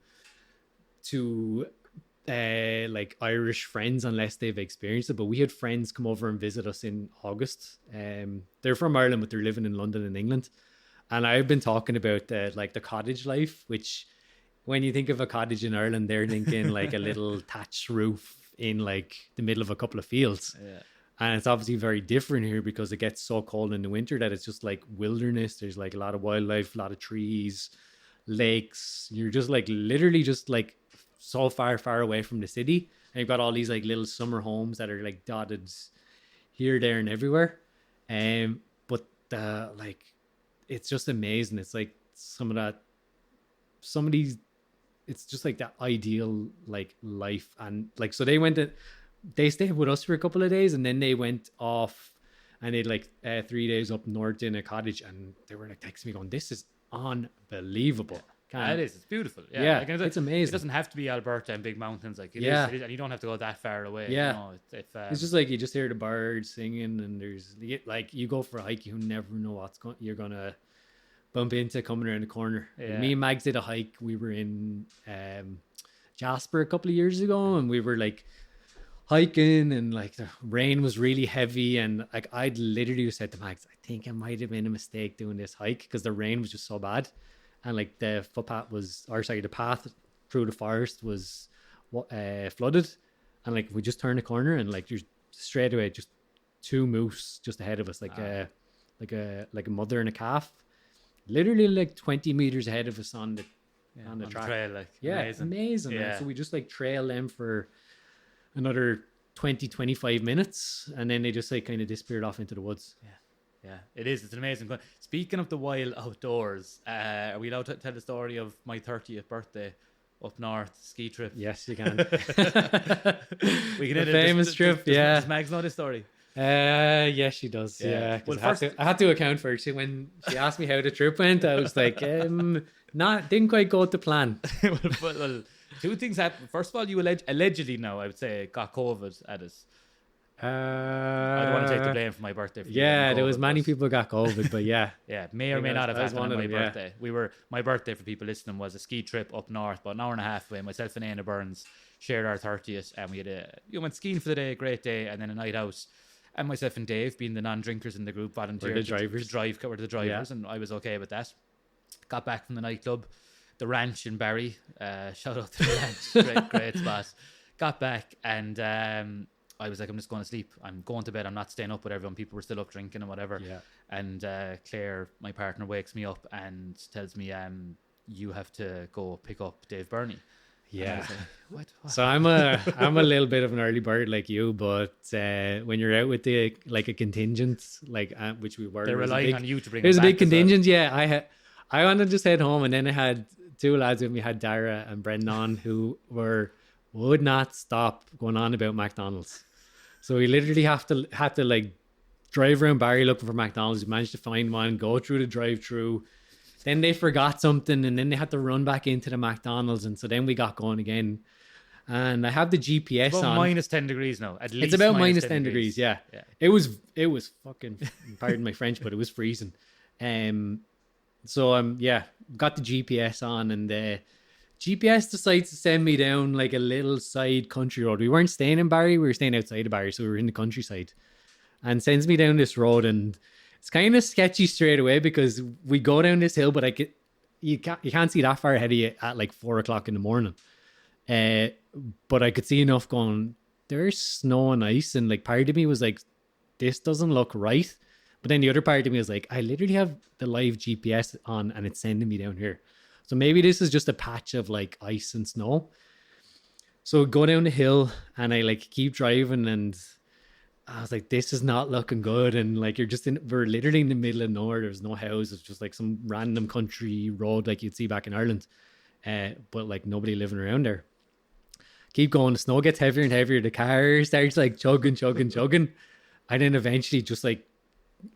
Speaker 2: like Irish friends unless they've experienced it. But we had friends come over and visit us in August. They're from Ireland, but they're living in London and England. And I've been talking about like the cottage life, which when you think of a cottage in Ireland, they're thinking like a little thatched roof in like the middle of a couple of fields. And it's obviously very different here because it gets so cold in the winter that it's just like wilderness. There's like a lot of wildlife, a lot of trees, lakes. You're just like literally just like so far away from the city. And you've got all these like little summer homes that are like dotted here, there and everywhere. But like it's just amazing. It's like some of these, it's just like that ideal like life. And like so they stayed with us for a couple of days and then they went off and they'd like 3 days up north in a cottage, and they were like texting me going, this is unbelievable.
Speaker 1: It is. It's beautiful.
Speaker 2: Like, it's amazing.
Speaker 1: It doesn't have to be Alberta and big mountains. Like it is, and you don't have to go that far away.
Speaker 2: It's just like you just hear the birds singing, and there's like you go for a hike, you never know you're gonna bump into coming around the corner. Me and Mags did a hike. We were in Jasper a couple of years ago, and we were like hiking, and like the rain was really heavy, and like I'd literally said to Mags, I think it might have been a mistake doing this hike because the rain was just so bad. And like the the path through the forest was flooded, and like we just turned a corner and like there's straight away just 2 moose just ahead of us, like a mother and a calf, literally like 20 meters ahead of us on the track.
Speaker 1: Trail, like
Speaker 2: amazing. Yeah. So we just like trail them for another 20-25 minutes, and then they just like kind of disappeared off into the woods.
Speaker 1: Yeah, it is. It's an amazing. Speaking of the wild outdoors, are we allowed to tell the story of my 30th birthday up north ski trip?
Speaker 2: Yes, you can.
Speaker 1: We can
Speaker 2: the famous trip.
Speaker 1: Does Mags know this story?
Speaker 2: Yes, she does. Yeah. Well, I had to account for it. When she asked me how the trip went, I was like, didn't quite go to plan.
Speaker 1: well, 2 things happened. First of all, you allegedly now, I would say, got COVID at us. I don't want to take the blame for my birthday.
Speaker 2: There was many people got COVID, but
Speaker 1: may or may not have happened on my birthday. My birthday, for people listening, was a ski trip up north, about an hour and a half away. Myself and Anna Burns, shared our 30th, and we had went skiing for the day, great day, and then a night out. And myself and Dave, being the non-drinkers in the group, volunteered to drive, cover the drivers, and I was okay with that. Got back from the nightclub, the ranch in Barry. Shout out to the ranch, great spot. Got back, and I was like, I'm just going to sleep. I'm going to bed. I'm not staying up with everyone. People were still up drinking and whatever.
Speaker 2: Yeah.
Speaker 1: And Claire, my partner, wakes me up and tells me, you have to go pick up Dave Berney.
Speaker 2: Yeah.
Speaker 1: Like, what?
Speaker 2: So I'm a little bit of an early bird like you, but when you're out with a contingent, which we were,
Speaker 1: they're relying on you to bring.
Speaker 2: There's a big
Speaker 1: well.
Speaker 2: contingent. Yeah, I wanted to just head home, and then I had two lads with me. Had Dara and Brendan, who would not stop going on about McDonald's. So we literally had to like drive around Barry looking for McDonald's. We managed to find one, go through the drive-through. Then they forgot something, and then they had to run back into the McDonald's, and so then we got going again. And I have the GPS on.
Speaker 1: Minus 10 degrees now. At least
Speaker 2: it's about minus 10 degrees. Yeah.
Speaker 1: Yeah.
Speaker 2: It was fucking, pardon my French, but it was freezing. So got the GPS on, and GPS decides to send me down like a little side country road. We weren't staying in Barry, we were staying outside of Barry, so we were in the countryside. And sends me down this road, and it's kind of sketchy straight away because we go down this hill, but you can't see that far ahead of you at like 4 o'clock in the morning. But I could see enough going, there's snow and ice, and like part of me was like, this doesn't look right. But then the other part of me was like, I literally have the live GPS on and it's sending me down here. So maybe this is just a patch of like ice and snow. So go down the hill, and I like keep driving, and I was like, this is not looking good. And like, we're literally in the middle of nowhere. There's no houses, just like some random country road like you'd see back in Ireland. But like nobody living around there. Keep going. The snow gets heavier and heavier. The car starts like chugging. And then eventually just like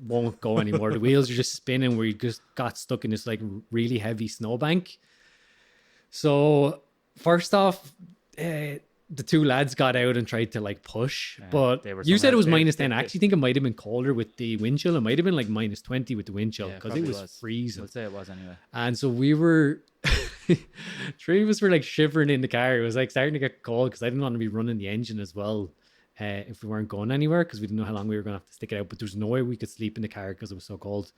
Speaker 2: won't go anymore. The wheels are just spinning. We just got stuck in this like really heavy snowbank. So first off, the two lads got out and tried to like push, but you said it was minus 10. I actually think it might have been colder with the wind chill. It might have been like minus 20 with the wind chill because it was freezing.
Speaker 1: Let's say it was anyway.
Speaker 2: And so we were, three of us were like shivering in the car. It was like starting to get cold because I didn't want to be running the engine as well if we weren't going anywhere, because we didn't know how long we were going to have to stick it out. But there's no way we could sleep in the car because it was so cold.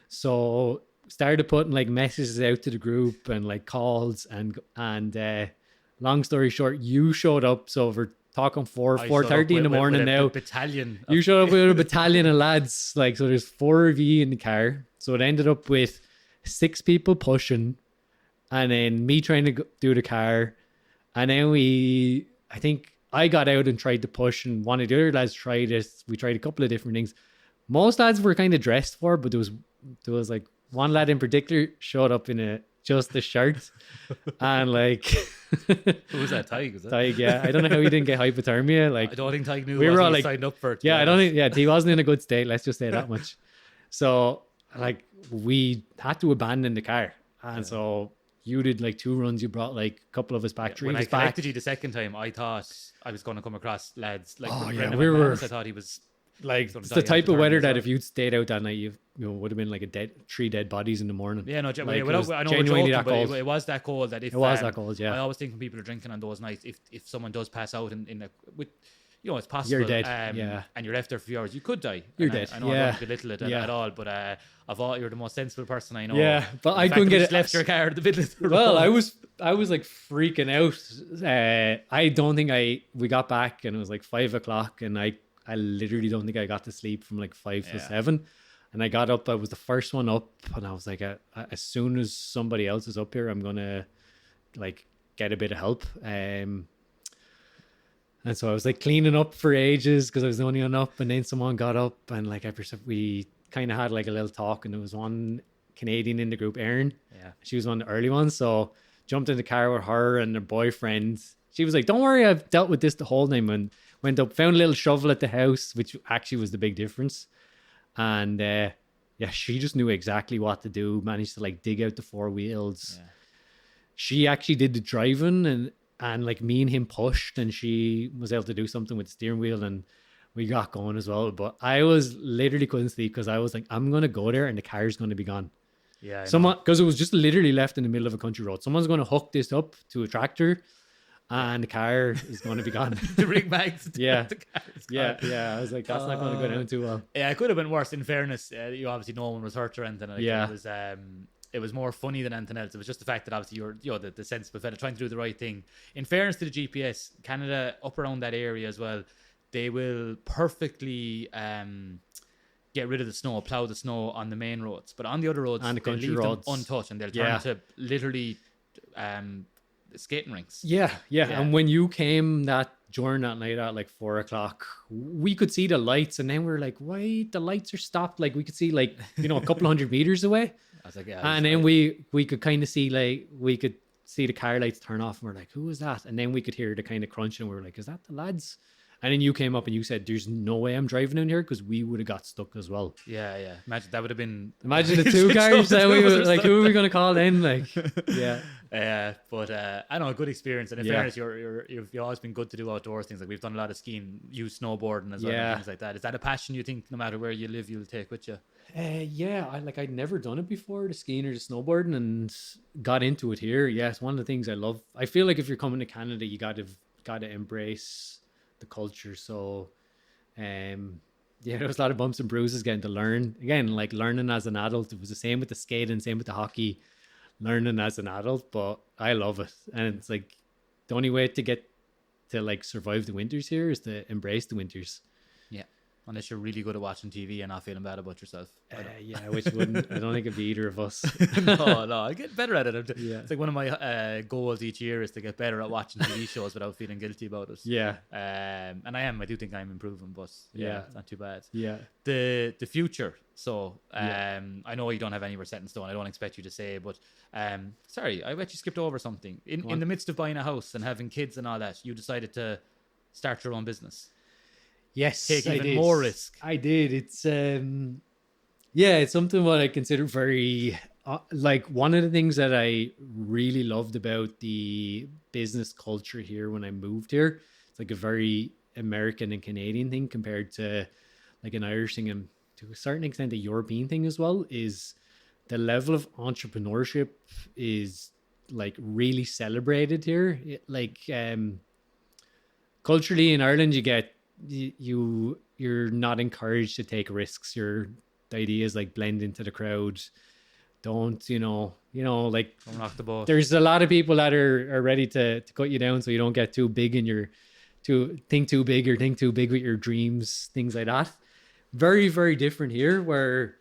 Speaker 2: So started putting like messages out to the group and like calls and long story short, you showed up. So we're talking 4:30 in the morning now.
Speaker 1: Battalion.
Speaker 2: You showed up with a battalion of lads. Like, so there's 4 of you in the car. So it ended up with 6 people pushing, and then me trying to do the car. And then I think I got out and tried to push, and one of the other lads tried it. We tried a couple of different things. Most lads were kind of dressed for, but there was like one lad in particular showed up in just a shirt and like
Speaker 1: who was that? Tig, was it?
Speaker 2: Tig, yeah. I don't know how he didn't get hypothermia. Like,
Speaker 1: I don't think Tig knew
Speaker 2: we were all like
Speaker 1: signed up for it.
Speaker 2: Yeah, I don't think he wasn't in a good state, let's just say that much. So like we had to abandon the car, and so you did like 2 runs. You brought like a couple of us back.
Speaker 1: When I connected you the second time, I thought I was going to come across lads like I thought he was
Speaker 2: like, it's the type of weather that if you'd stayed out that night, you would have been like 3 dead bodies in the morning.
Speaker 1: Yeah, no,
Speaker 2: like,
Speaker 1: I know we're joking, but it was that cold that if it was that cold. Yeah, I always think when people are drinking on those nights, if someone does pass out it's possible.
Speaker 2: You're dead.
Speaker 1: And you're left there for a few hours, you could die.
Speaker 2: You're dead.
Speaker 1: I know I don't belittle it at all, but I thought you're the most sensible person I know.
Speaker 2: Yeah, but I couldn't get it.
Speaker 1: Left your car at the middle of the road.
Speaker 2: Well, I was like freaking out. I don't think we got back, and it was like 5 o'clock, and I literally don't think I got to sleep from like 5 to 7. And I got up, I was the first one up, and I was like, as soon as somebody else is up here, I'm going to like get a bit of help. And so I was like cleaning up for ages because I was the only one up, and then someone got up, and like we kind of had like a little talk, and there was one Canadian in the group, Erin. Yeah. She was one of the early ones. So jumped in the car with her and her boyfriend. She was like, don't worry, I've dealt with this the whole time. And went up, found a little shovel at the house, which actually was the big difference. And she just knew exactly what to do. Managed to like dig out the 4 wheels. Yeah. She actually did the driving, and like me and him pushed, and she was able to do something with the steering wheel, and we got going as well. But I was literally couldn't sleep because I was like, I'm going to go there and the car's going to be gone. Yeah. Because it was just literally left in the middle of a country road. Someone's going to hook this up to a tractor, and the car is going to be gone.
Speaker 1: The ring bags.
Speaker 2: Yeah.
Speaker 1: The car is
Speaker 2: Yeah,
Speaker 1: gone.
Speaker 2: yeah. I was like, that's not going to go down too well.
Speaker 1: Yeah, it could have been worse. In fairness, you obviously no one was hurt or anything. Like,
Speaker 2: Yeah.
Speaker 1: it was more funny than anything else. It was just the fact that obviously you're the sensible fella trying to do the right thing. In fairness to the GPS, Canada up around that area as well, they will perfectly get rid of the snow, plow the snow on the main roads, but on the other roads,
Speaker 2: And the
Speaker 1: they
Speaker 2: country
Speaker 1: leave
Speaker 2: roads.
Speaker 1: them untouched, and they'll turn to literally skating rinks.
Speaker 2: Yeah. And when you came during that night at like 4:00, we could see the lights, and then we were like, why the lights are stopped? Like we could see like, a couple 100 meters away.
Speaker 1: I was like, yeah.
Speaker 2: And then we could kind of see we could see the car lights turn off, and we're like, who is that? And then we could hear the kind of crunch, and we were like, is that the lads? And then you came up and you said, there's no way I'm driving in here, because we would have got stuck as well.
Speaker 1: Yeah. Imagine that would have been.
Speaker 2: Imagine the two cars that we were like, who are we going to call in? Like, yeah.
Speaker 1: But I know, a good experience. And in fairness, you've always been good to do outdoors things. Like we've done a lot of skiing, use snowboarding as well, and things like that. Is that a passion you think no matter where you live, you'll take with you?
Speaker 2: I'd never done it before, the skiing or the snowboarding, and got into it here. Yeah, it's one of the things I love. I feel like if you're coming to Canada, you got to embrace the culture. So there was a lot of bumps and bruises getting to learn again, like learning as an adult. It was the same with the skating, same with the hockey, learning as an adult, but I love it. And it's like the only way to get to like survive the winters here is to embrace the winters.
Speaker 1: Unless you're really good at watching TV and not feeling bad about yourself.
Speaker 2: Which wouldn't. I don't think it'd be either of us.
Speaker 1: No, I'll get better at it.
Speaker 2: Yeah.
Speaker 1: It's like one of my goals each year is to get better at watching TV shows without feeling guilty about it.
Speaker 2: Yeah.
Speaker 1: And I do think I'm improving, but it's not too bad.
Speaker 2: Yeah.
Speaker 1: The future. So I know you don't have anywhere set in stone. I don't expect you to say, but sorry, I bet you skipped over something. In the midst of buying a house and having kids and all that, you decided to start your own business.
Speaker 2: Yes,
Speaker 1: take even more risk.
Speaker 2: I did. It's it's something what I consider very like one of the things that I really loved about the business culture here when I moved here. It's like a very American and Canadian thing compared to like an Irish thing, and to a certain extent a European thing as well. Is the level of entrepreneurship is like really celebrated here. Culturally in Ireland, you're not encouraged to take risks. The idea is like blend into the crowd. Don't don't
Speaker 1: rock the boat.
Speaker 2: There's a lot of people that are ready to cut you down so you don't get too big think too big with your dreams, things like that. Very, very different here, where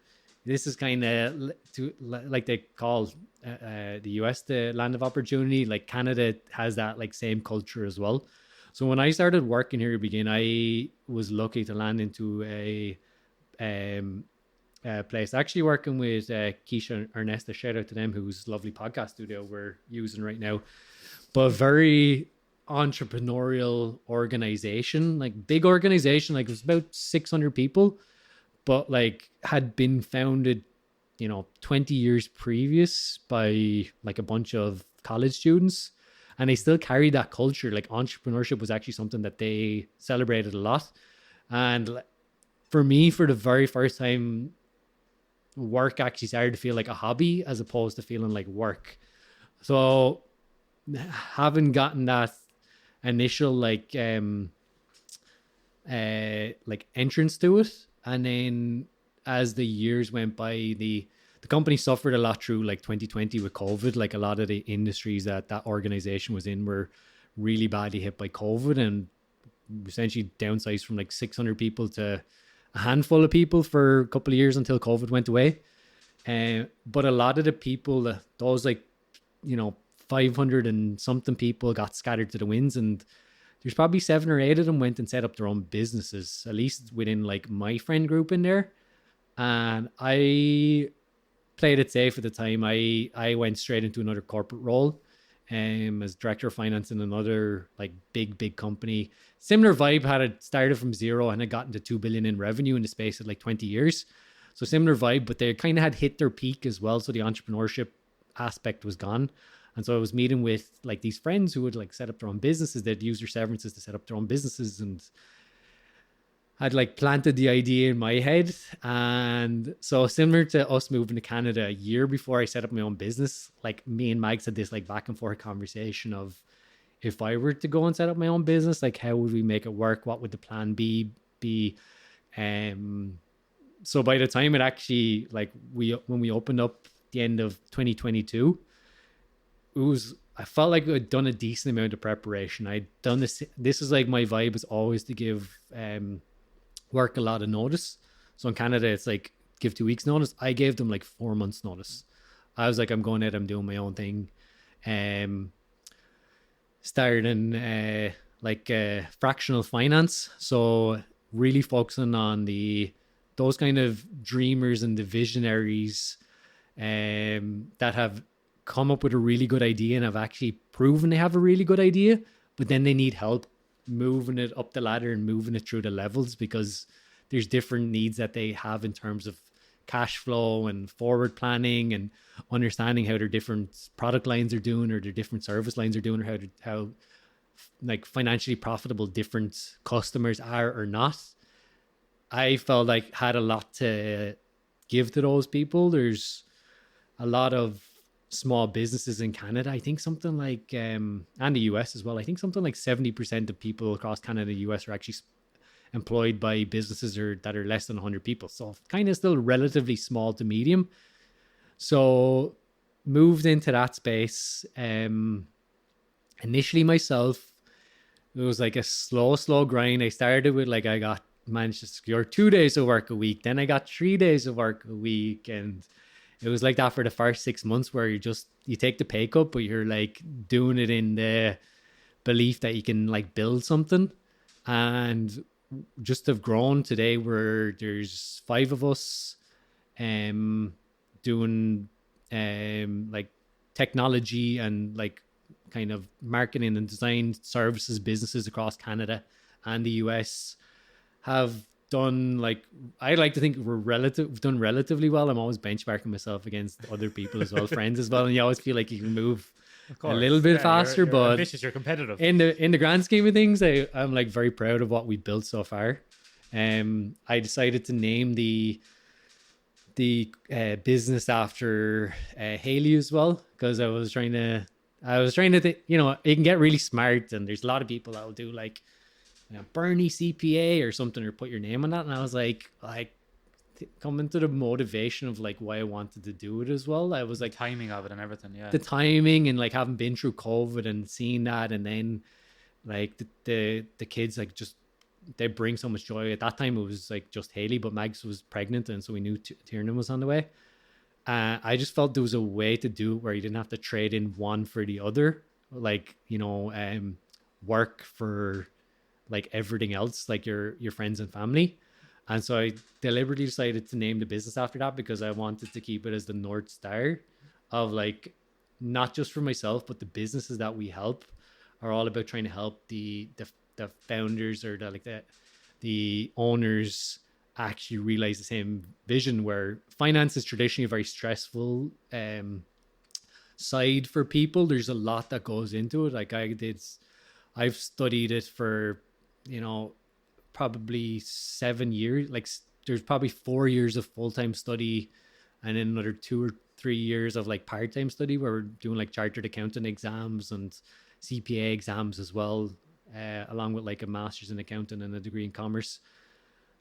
Speaker 2: this is kind of like they call the US the land of opportunity. Like Canada has that like same culture as well. So when I started working here to begin, I was lucky to land into a place actually working with Keisha and Ernesta. Shout out to them, whose lovely podcast studio we're using right now. But very entrepreneurial organization, like big organization, like it was about 600 people, but like had been founded 20 years previous by like a bunch of college students. And they still carry that culture. Like entrepreneurship was actually something that they celebrated a lot. And for me, for the very first time, work actually started to feel like a hobby as opposed to feeling like work. So having gotten that initial like entrance to it, and then as the years went by, the company suffered a lot through like 2020 with COVID. Like a lot of the industries that organization was in were really badly hit by COVID, and essentially downsized from like 600 people to a handful of people for a couple of years until COVID went away. But a lot of the people, those 500 and something people got scattered to the winds, and there's probably 7 or 8 of them went and set up their own businesses, at least within like my friend group in there. And I played it safe at the time. I went straight into another corporate role as director of finance in another like big company. Similar vibe, had it started from zero and had gotten to 2 billion in revenue in the space of like 20 years. So similar vibe, but they kind of had hit their peak as well. So the entrepreneurship aspect was gone. And so I was meeting with like these friends who would like set up their own businesses. They'd use their severances to set up their own businesses, and I'd like planted the idea in my head. And so similar to us moving to Canada a year before I set up my own business, like me and Mags had this like back and forth conversation of, if I were to go and set up my own business, like how would we make it work? What would the plan B be? So by the time it actually, like when we opened up the end of 2022, I felt like I'd done a decent amount of preparation. I'd done this. This is like my vibe is always to give work a lot of notice. So in Canada, it's like give 2 weeks notice. I gave them like 4 months notice. I was like, I'm going out, I'm doing my own thing. Starting fractional finance. So really focusing on those kind of dreamers and the visionaries that have come up with a really good idea and have actually proven they have a really good idea, but then they need help moving it up the ladder and moving it through the levels, because there's different needs that they have in terms of cash flow and forward planning and understanding how their different product lines are doing or their different service lines are doing, or how like financially profitable different customers are or not. I felt like had a lot to give to those people. There's a lot of small businesses in Canada. I think something like, and the US as well. I think something like 70% of people across Canada and the US are actually employed by businesses that are less than 100 people. So kind of still relatively small to medium. So moved into that space. Initially myself, it was like a slow grind. I started with like, managed to secure 2 days of work a week. Then I got 3 days of work a week. And it was like that for the first 6 months, where you take the pay cut, but you're like doing it in the belief that you can like build something. And just have grown today where there's 5 of us doing like technology and like kind of marketing and design services businesses across Canada and the US. Have done, like, I like to think we've done relatively well. I'm always benchmarking myself against other people as well, friends as well, and you always feel like you can move a little bit faster.
Speaker 1: You're
Speaker 2: but
Speaker 1: ambitious, you're competitive.
Speaker 2: In the grand scheme of things, I'm like very proud of what we built so far. I decided to name the business after Haley as well, because I was trying to you can get really smart, and there's a lot of people that will do like Berney CPA or something, or put your name on that. And I was like coming to the motivation of like why I wanted to do it as well. I was like,
Speaker 1: timing of it and everything. Yeah.
Speaker 2: The timing, and like having been through COVID and seeing that, and then like the kids, like just, they bring so much joy. At that time it was like just Haley, but Mags was pregnant, and so we knew Tiernan was on the way. I just felt there was a way to do it where you didn't have to trade in one for the other, like, work for like everything else, like your friends and family. And so I deliberately decided to name the business after that, because I wanted to keep it as the North Star of like, not just for myself, but the businesses that we help are all about trying to help the founders, or the owners actually realize the same vision, where finance is traditionally a very stressful side for people. There's a lot that goes into it. Like I've studied it for, probably 7 years. Like there's probably 4 years of full-time study, and then another 2 or 3 years of like part-time study, where we're doing like chartered accountant exams and CPA exams as well, along with like a master's in accounting and a degree in commerce.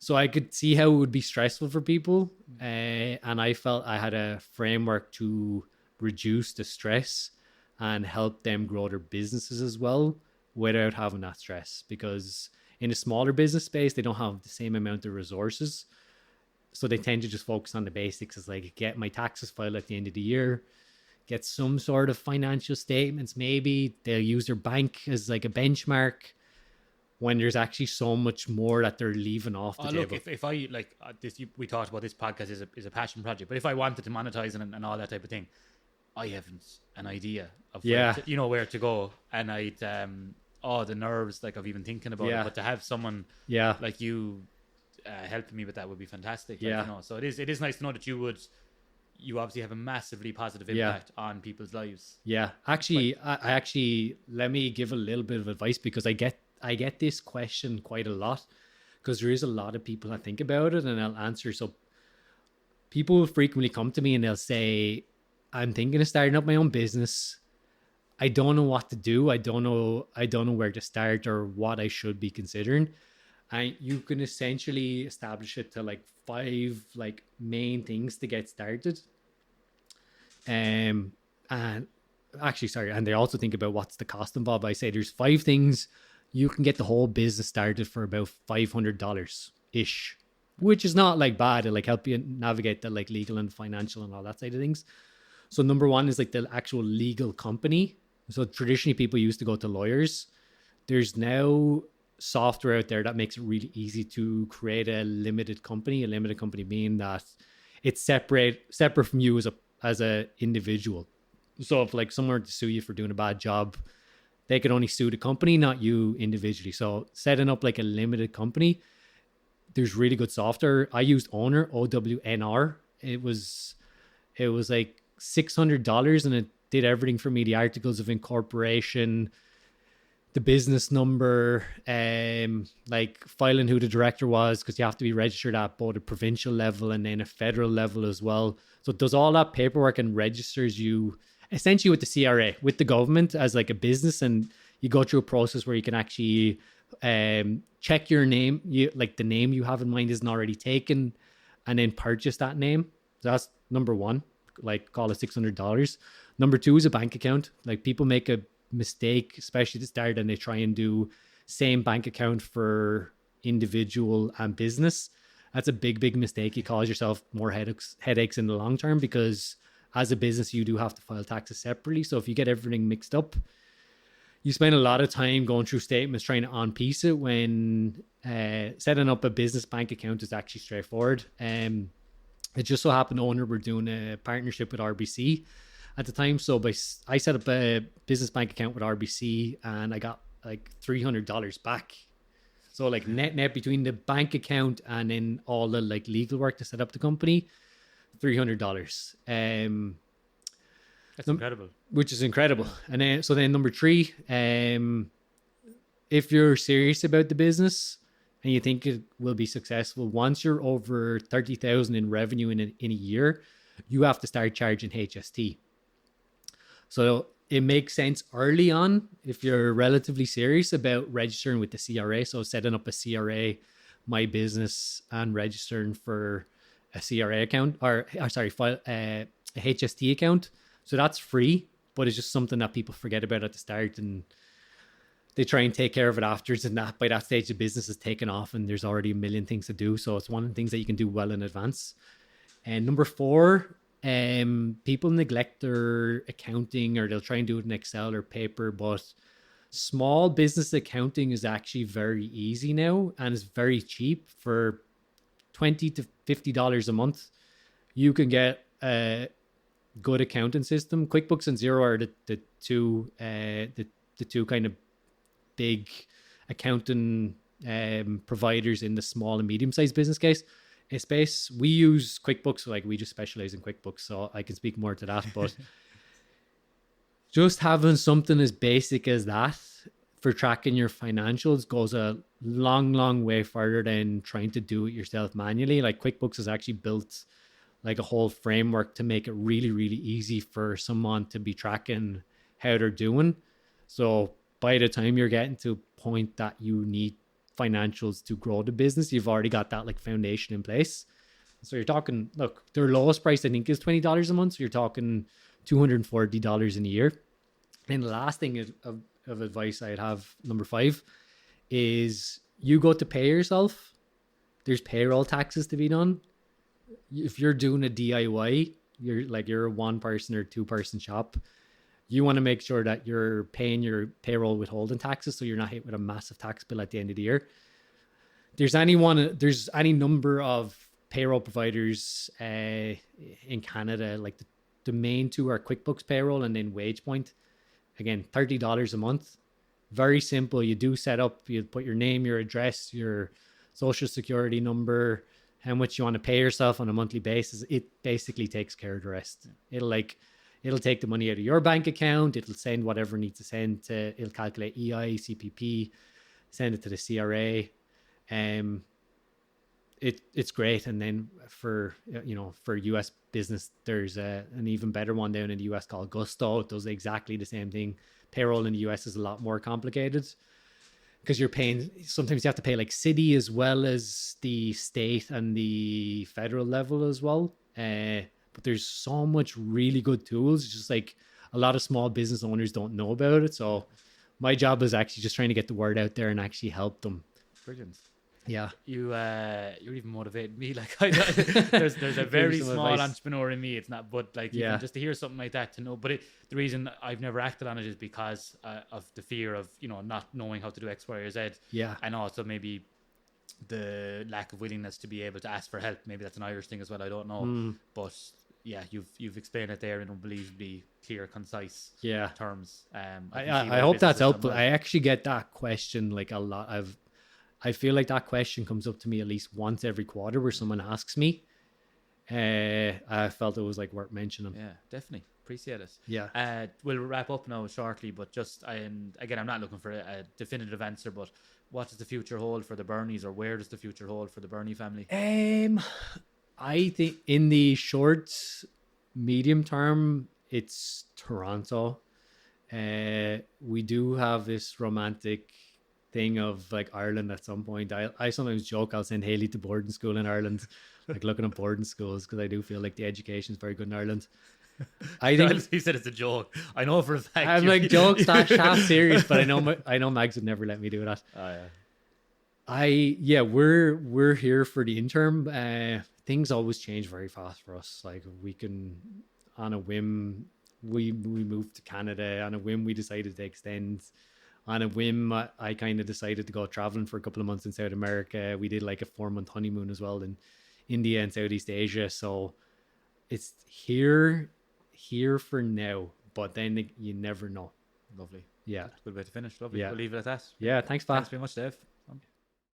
Speaker 2: So I could see how it would be stressful for people. And I felt I had a framework to reduce the stress and help them grow their businesses as well, without having that stress. Because in a smaller business space, they don't have the same amount of resources. So they tend to just focus on the basics. It's like, get my taxes filed at the end of the year, get some sort of financial statements. Maybe they'll use their bank as like a benchmark, when there's actually so much more that they're leaving off the table.
Speaker 1: Look, if I like this, we talked about this podcast is a passion project, but if I wanted to monetize it and all that type of thing, I haven't an idea of where to go, and I'd the nerves like of even thinking about it. But to have someone like you helping me with that would be fantastic. So it is nice to know that you obviously have a massively positive impact on people's lives.
Speaker 2: I actually let me give a little bit of advice, because I get this question quite a lot, because there is a lot of people that think about it, and I'll answer. So people will frequently come to me and they'll say, I'm thinking of starting up my own business. I don't know what to do. I don't know where to start or what I should be considering. And you can essentially establish it to like 5 like main things to get started. And actually, sorry, and they also think about what's the cost involved. I say there's 5 things you can get the whole business started for about $500 ish, which is not like bad. It like help you navigate the like legal and financial and all that side of things. So number 1 is like the actual legal company. So traditionally people used to go to lawyers. There's now software out there that makes it really easy to create a limited company. A limited company being that it's separate from you as a individual. So if like someone were to sue you for doing a bad job, they could only sue the company, not you individually. So setting up like a limited company, there's really good software. I used Owner, OWNR. It was like $600 and it did everything for me: the articles of incorporation, the business number, like filing who the director was, because you have to be registered at both a provincial level and then a federal level as well. So it does all that paperwork and registers you essentially with the CRA, with the government as like a business, and you go through a process where you can actually check your name, like the name you have in mind isn't already taken, and then purchase that name. So that's number 1, like call it $600. Number 2 is a bank account. Like people make a mistake, especially to start, and they try and do same bank account for individual and business. That's a big mistake. You cause yourself more headaches in the long term, because as a business you do have to file taxes separately. So if you get everything mixed up, you spend a lot of time going through statements trying to unpiece it, when setting up a business bank account is actually straightforward. It just so happened Owner were doing a partnership with RBC at the time. So I set up a business bank account with RBC and I got like $300 back. So like net between the bank account and then all the like legal work to set up the company, $300.
Speaker 1: That's incredible.
Speaker 2: Which is incredible. And then number 3, if you're serious about the business and you think it will be successful, once you're over 30,000 in revenue in a year, you have to start charging HST. So it makes sense early on if you're relatively serious about registering with the CRA. So setting up a CRA, my business, and registering for a CRA account, file a HST account. So that's free, but it's just something that people forget about at the start, and they try and take care of it afterwards. And that by that stage, the business is taken off and there's already a million things to do. So it's one of the things that you can do well in advance. And number 4, people neglect their accounting, or they'll try and do it in Excel or paper, but small business accounting is actually very easy now and is very cheap. For $20 to $50 a month, you can get a good accounting system. QuickBooks and Xero are the two kind of big accounting providers in the small and medium-sized business space. We use QuickBooks, like we just specialize in QuickBooks, so I can speak more to that. But just having something as basic as that for tracking your financials goes a long way further than trying to do it yourself manually. Like QuickBooks has actually built like a whole framework to make it really easy for someone to be tracking how they're doing. So by the time you're getting to a point that you need financials to grow the business, you've already got that like foundation in place. So you're talking, look, their lowest price I think is $20 a month. So you're talking $240 in a year. And the last thing of advice I'd have, number 5, is you go to pay yourself. There's payroll taxes to be done. If you're doing a DIY, you're a 1-person or 2-person shop, you want to make sure that you're paying your payroll withholding taxes, so you're not hit with a massive tax bill at the end of the year. There's any number of payroll providers in Canada. Like the main 2 are QuickBooks Payroll and then WagePoint. Again, $30 a month. Very simple. You do set up, you put your name, your address, your social security number, how much you want to pay yourself on a monthly basis. It basically takes care of the rest. It'll take the money out of your bank account. It'll send whatever it needs to send to, it'll calculate EI, CPP, send it to the CRA. it's great. And then for for US business, there's an even better one down in the US called Gusto. It does exactly the same thing. Payroll in the US is a lot more complicated because you're paying, sometimes you have to pay like city as well as the state and the federal level as well. But there's so much really good tools. It's just like a lot of small business owners don't know about it. So my job is actually just trying to get the word out there and actually help them.
Speaker 1: Brilliant.
Speaker 2: Yeah.
Speaker 1: You're even motivated me. Like there's a very small advice. Entrepreneur in me. It's not, but like even just to hear something like that, to know. But the reason I've never acted on it is because of the fear of not knowing how to do X, Y, or Z.
Speaker 2: Yeah.
Speaker 1: And also maybe the lack of willingness to be able to ask for help. Maybe that's an Irish thing as well. I don't know. But yeah, you've explained it there in unbelievably clear, concise terms.
Speaker 2: I hope that's helpful. I actually get that question like a lot. I feel like that question comes up to me at least once every quarter where someone asks me. I felt it was like worth mentioning.
Speaker 1: Yeah, definitely. Appreciate it.
Speaker 2: Yeah.
Speaker 1: We'll wrap up now shortly, but just again, I'm not looking for a definitive answer, but what does the future hold for the Berneys, or where does the future hold for the Berney family?
Speaker 2: I think in the short, medium term, it's Toronto. We do have this romantic thing of like Ireland at some point. I sometimes joke I'll send Haley to boarding school in Ireland, like looking at boarding schools, because I do feel like the education is very good in Ireland. I think
Speaker 1: he said it's a joke. I know for a fact.
Speaker 2: I'm like jokes half serious, but I know Mags would never let me do that.
Speaker 1: Oh yeah.
Speaker 2: We're here for the interim. Things always change very fast for us. Like we can, on a whim, we moved to Canada. On a whim, we decided to extend. On a whim, I kind of decided to go traveling for a couple of months in South America. We did like a 4-month honeymoon as well in India and Southeast Asia. So it's here for now, but then you never know.
Speaker 1: Lovely.
Speaker 2: Yeah.
Speaker 1: Good way to finish. Lovely.
Speaker 2: Yeah.
Speaker 1: We'll leave it at that.
Speaker 2: Yeah. Thanks, Pat.
Speaker 1: Thanks very much, Dave.